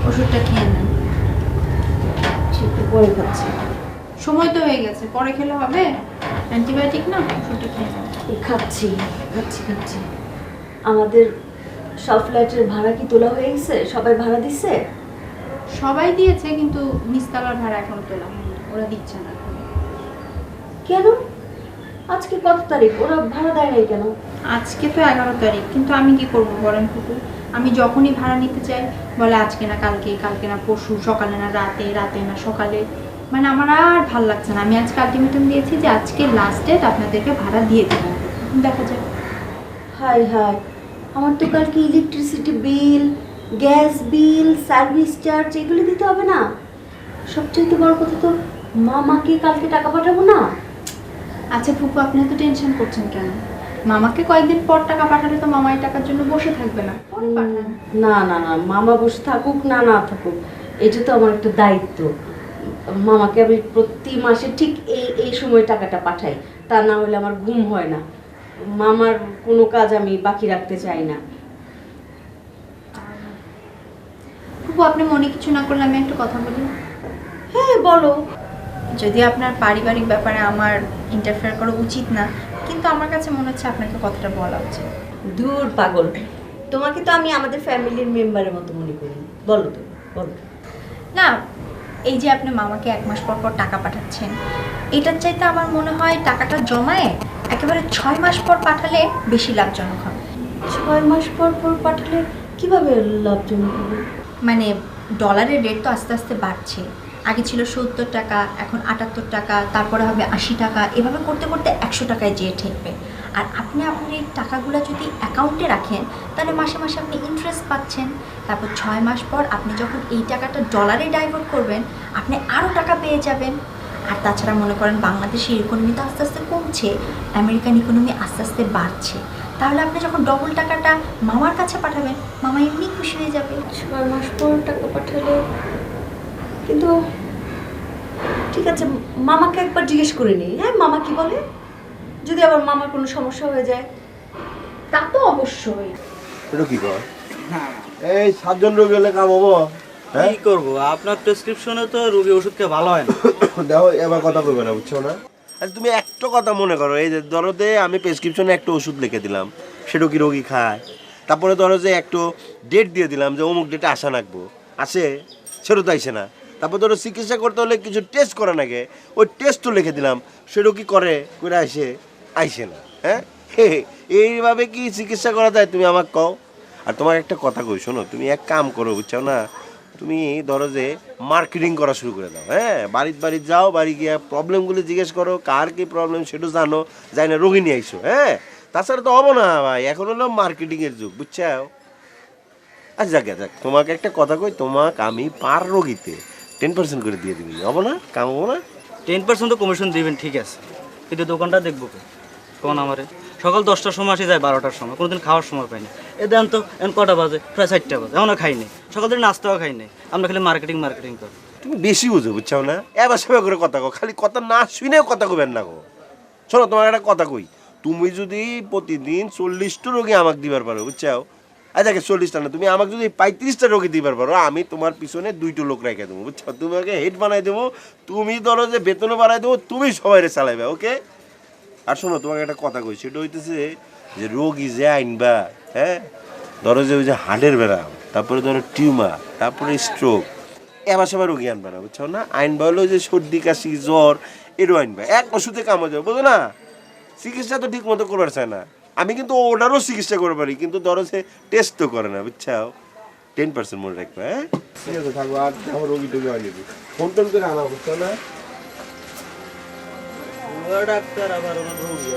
ওষুধটা খেয়ে নেন। ঠিক করে খাচ্ছি। সময় তো হয়ে গেছে, পরে খেলে হবে। অ্যান্টিবায়োটিক না, ওষুধটা খেয়ে নাও। খাচ্ছি খাচ্ছি খাচ্ছি। আমাদের সব ফ্ল্যাটের ভাড়া কি তোলা হয়ে গেছে? সবাই ভাড়া দিচ্ছে? সবাই দিয়েছে, কিন্তু নিচতলার ভাড়া এখনো তোলা হয়নি, ওরা দিচ্ছে না। কেন? আজকে কত তারিখ? ওরা ভাড়া দেয় নাই কেন? আজকে তো 11 তারিখ, কিন্তু আমি কি করব বলেন ফুপু? আমি যখনই ভাড়া নিতে চাই বলে আজকে না কালকে, কালকে না পরশু, সকালে না রাতে, রাতে না সকালে। মানে আমার আর ভাল লাগছে না। আমি আজকে আলটিমেটাম দিয়েছি যে আজকে লাস্ট ডেট, আপনাদেরকে ভাড়া দিয়ে দেবো, দেখা যাক। হাই হাই, আমার তো কালকে electricity bill, gas bill, service charge এগুলো দিতে হবে না? সবচেয়ে বড় কথা তো মামাকে কালকে টাকা পাঠাবো না। আচ্ছা ফুপু, আপনি তো টেনশন করছেন কেন? মামাকে কয়েকদিন পর টাকা পাঠালে তো মামা এই টাকার জন্য বসে থাকবে না, পরে পাঠান। না না না, মামা বসে থাকুক না না থাকুক, এটা তো আমার একটা দায়িত্ব। মামাকে আমি প্রতি মাসে ঠিক এই সময় টাকাটা পাঠাই, তা না হলে আমার ঘুম হয় না। মামার কোনো কাজ আমি বাকি রাখতে চাই না। ফুপু, আপনি মনে কিছু না করলে আমি একটা কথা বলি? হ্যাঁ বলো। যদি আপনার পারিবারিক ব্যাপারে আমার ইন্টারফেয়ার করা উচিত না, কিন্তু আমার কাছে মনে হচ্ছে আপনাকে কথাটা বলা উচিত। দূর পাগল, তোমাকে তো আমি আমাদের ফ্যামিলির মেম্বারের মতো মনে করি। বলো তো, বলো। না, এই যে আপনি মামাকে 1 মাস পর পর টাকা পাঠাচ্ছেন, এটার চাইতে আমার মনে হয় টাকাটা জমায়ে একেবারে 6 মাস পর পাঠালে বেশি লাভজনক হবে। 6 মাস পর পর পাঠালে কিভাবে লাভজনক হবে? মানে ডলারের রেট তো আস্তে আস্তে বাড়ছে। আগে ছিল 70 টাকা, এখন 78 টাকা, তারপরে হবে 80 টাকা, এভাবে করতে করতে 100 টাকায় যেয়ে ঠেকবে। আর আপনি আপনার এই টাকাগুলো যদি অ্যাকাউন্টে রাখেন, তাহলে মাসে মাসে আপনি ইন্টারেস্ট পাচ্ছেন। তারপর 6 মাস পর আপনি যখন এই টাকাটা ডলারে ডাইভার্ট করবেন, আপনি আরও টাকা পেয়ে যাবেন। আর তাছাড়া মনে করেন বাংলাদেশের ইকোনমি তো আস্তে আস্তে কমছে, আমেরিকান ইকোনমি আস্তে আস্তে বাড়ছে, তাহলে আপনি যখন ডবল টাকাটা মামার কাছে পাঠাবেন, মামা এমনি খুশি হয়ে যাবে। 6 মাস পর টাকা পাঠালে, কিন্তু ঠিক আছে, মামাকে একবার জিজ্ঞেস করে নিই। হ্যাঁ, মামা কি বলে? যদি আবার মামার কোনো সমস্যা হয়ে যায়? তা তো অবশ্যই। এটা কি কর? এই 7 জন রোগী হলে কাম হবো? কি করবো? আপনার প্রেসক্রিপশনে তো রোগী ওষুধ খেয়ে ভালো হয় না। দেখো, এবার কথা কইবে না, বুঝছো না? আচ্ছা তুমি একটা কথা মনে করো, এই যে ধরো যে আমি প্রেসক্রিপশনে একটা ওষুধ লিখে দিলাম, সেটা কি রোগী খায়? তারপরে ধরো যে একটু ডেট দিয়ে দিলাম যে অমুক ডেটে আসা রাখবো, আসে? সেটা তো আইসে না। তারপর ধরো চিকিৎসা করতে হলে কিছু টেস্ট করা নাকি, ওই টেস্টও লিখে দিলাম, সেটাও কি করে আইসে না। হ্যাঁ, এইভাবে কি চিকিৎসা করা যায় তুমি আমাকে কও? আর তোমার একটা কথা কই, শোনো, তুমি এক কাম করো, বুঝছো না? তুমি ধরো যে মার্কেটিং করা শুরু করে দাও। হ্যাঁ, বাড়ি যাও, বাড়ি গিয়ে প্রবলেমগুলি জিজ্ঞেস করো, কার কি প্রবলেম সেটা জানো, যাই না রোগী নিয়ে আইসো। হ্যাঁ, তাছাড়া তো হবো না ভাই, এখন হলো মার্কেটিংয়ের যুগ, বুঝছো? আচ্ছা যাক, তোমাকে একটা কথা কই, তোমাকে আমি পার রোগীতে 10% করে দিয়ে দিবি, হবো না? কাম হবো না? 10% তো কমিশন দিবেন, ঠিক আছে, কিন্তু দোকানটা দেখবো কোন আমারে? সকাল 10টার সময় আসি, যায় 12টার সময়, কোনোদিন খাওয়ার সময় পাই না। এ দেন তো, এখন কটা বাজে? প্রায় 4টা বাজে, এখনও খাই নাই। সকাল থেকে নাস্তাও খাই নাই, আমরা খালি মার্কেটিং করি। তুমি বেশি বুঝো, বুঝছো না? এবার সেবা করে কথা কো, খালি কথা না শুনেও কথা কইবেন না গো। শোনো, তোমার একটা কথা কই, তুমি যদি প্রতিদিন 40টা রোগী আমাকে দিবার পারো, বুঝছো? আচ্ছা 40টা না, তুমি আমাকে যদি 35টা রোগী দিবার পারো, আমি তোমার পিছনে 2টো লোক রেখে দেবো, বুঝছো? তোমাকে হেড বানাই দেবো, তুমি ধরো যে বেতনও বানাই দেবো, তুমি সবাই চালাইবে, ওকে? আর শোনো, তোমাকে একটা কথা কই, সেটা হইতেছে যে রোগী যে আইনবা, হ্যাঁ, ধরো যে ওই যে হার্টের ব্যারাম, তারপরে ধরো টিউমার, তারপরে স্ট্রোক, এবার সবাই রোগী আনবা না, বুঝছো না? আইনবা হলো যে সর্দি কাশি জ্বর, এরও আইনবা, এক ওষুধে কাম হয়ে যাবে, বুঝো না? চিকিৎসা তো ঠিক মতো করবার চায় না। আমি কিন্তু ওটারও চিকিৎসা করতে পারি, কিন্তু ধরো সে টেস্ট তো করে না, বুঝছো? 10% মনে রাখবে। হ্যাঁ, ঠিক আছে, থাকবো। আর আমার রোগী টুগী আনি ফোন টোন করে আনা, বুঝছো না? ডাক্তার আবার রোগী।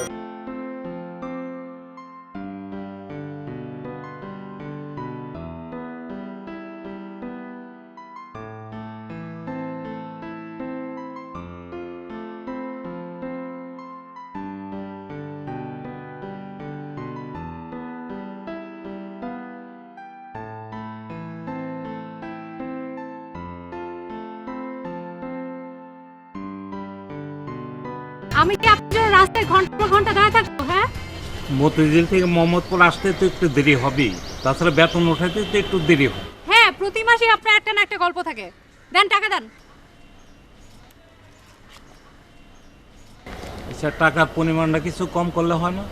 আমি কি আপনার রাস্তায় ঘন্টা পর ঘন্টা দাঁড়িয়ে থাকবো? হ্যাঁ, মতিঝিল থেকে মোহাম্মদপুর আসতে তো একটু দেরি হবেই, তাছাড়া বেতন ওঠাতে তো একটু দেরি হবে। হ্যাঁ, প্রতি মাসে আপনার একটা না একটা গল্প থাকে। দেন, টাকা দেন। আচ্ছা, টাকার পরিমাণটা কিছু কম করলে হয় না?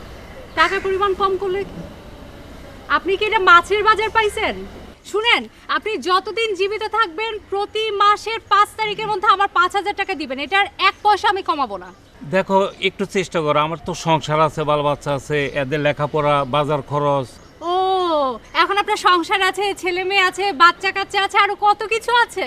টাকার পরিমাণ কম করলে আপনি কি এটা মাছের বাজার পাইছেন? শুনেন, আপনি যতদিন জীবিত থাকবেন প্রতি মাসের 5 তারিখের মধ্যে আমার 5,000 টাকা দিবেন। এটার 1 পয়সা আমি কমাবো না। দেখো, একটু চেষ্টা করো, আমার তো সংসার আছে, বাল বাচ্চা আছে, এদের লেখাপড়া, বাজার খরচ। ও, এখন আপনার সংসার আছে, ছেলে মেয়ে আছে, বাচ্চা কাচ্চা আছে, আরো কত কিছু আছে।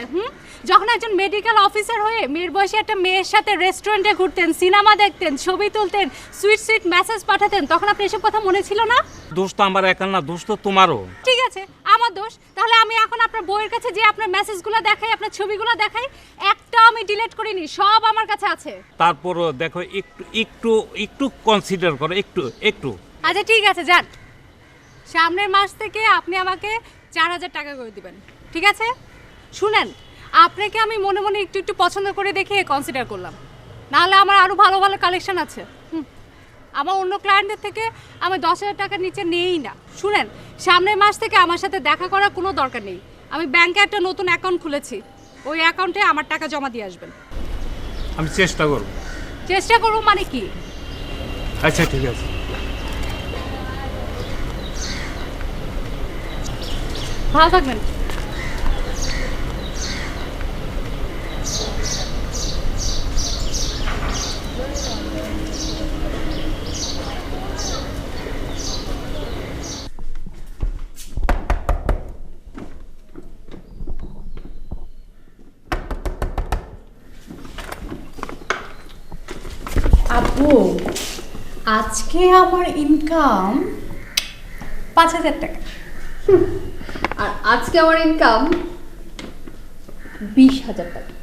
যখন একজন মেডিকেল অফিসার হয়ে মেয়ের বয়সে একটা মেয়ের সাথে রেস্টুরেন্টে ঘুরতেন, সিনেমা দেখতেন, ছবি তুলতেন, সুইট সুইট মেসেজ পাঠাতেন, তখন আপনি এসব কথা মনে ছিল না? দোষ তো আমার একা না, দোষ তো তোমারও। ঠিক আছে, আমার দোষ। তাহলে আমি এখন আপনার বউয়ের কাছে যে আপনার মেসেজগুলো দেখাই, আপনার ছবিগুলো দেখাই, একটা আমি ডিলিট করিনি, সব আমার কাছে আছে। তারপরও দেখো, একটু একটু একটু কনসিডার করো, একটু একটু। আচ্ছা ঠিক আছে, যান, সামনের মাস থেকে আপনি আমাকে 4,000 টাকা করে দিবেন, ঠিক আছে? শুনেন, আপনাকে আমি মনে মনে একটু একটু পছন্দ করে দেখে কনসিডার করলাম, নাহলে আমার আরও ভালো ভালো কালেকশন আছে। আমার অন্য ক্লায়েন্টদের থেকে আমি 10,000 টাকার নিচে নেই না। শুনেন, সামনের মাস থেকে আমার সাথে দেখা করার কোনো দরকার নেই। আমি ব্যাংকে একটা নতুন অ্যাকাউন্ট খুলেছি, ওই অ্যাকাউন্টে আমার টাকা জমা দিয়ে আসবেন। আমি চেষ্টা করব। চেষ্টা করব মানে কি? আচ্ছা ঠিক আছে। ভালো থাকবেন। আপু, আজকে আমার ইনকাম 5,000 টাকা। আর আজকে আমার ইনকাম 20,000 টাকা।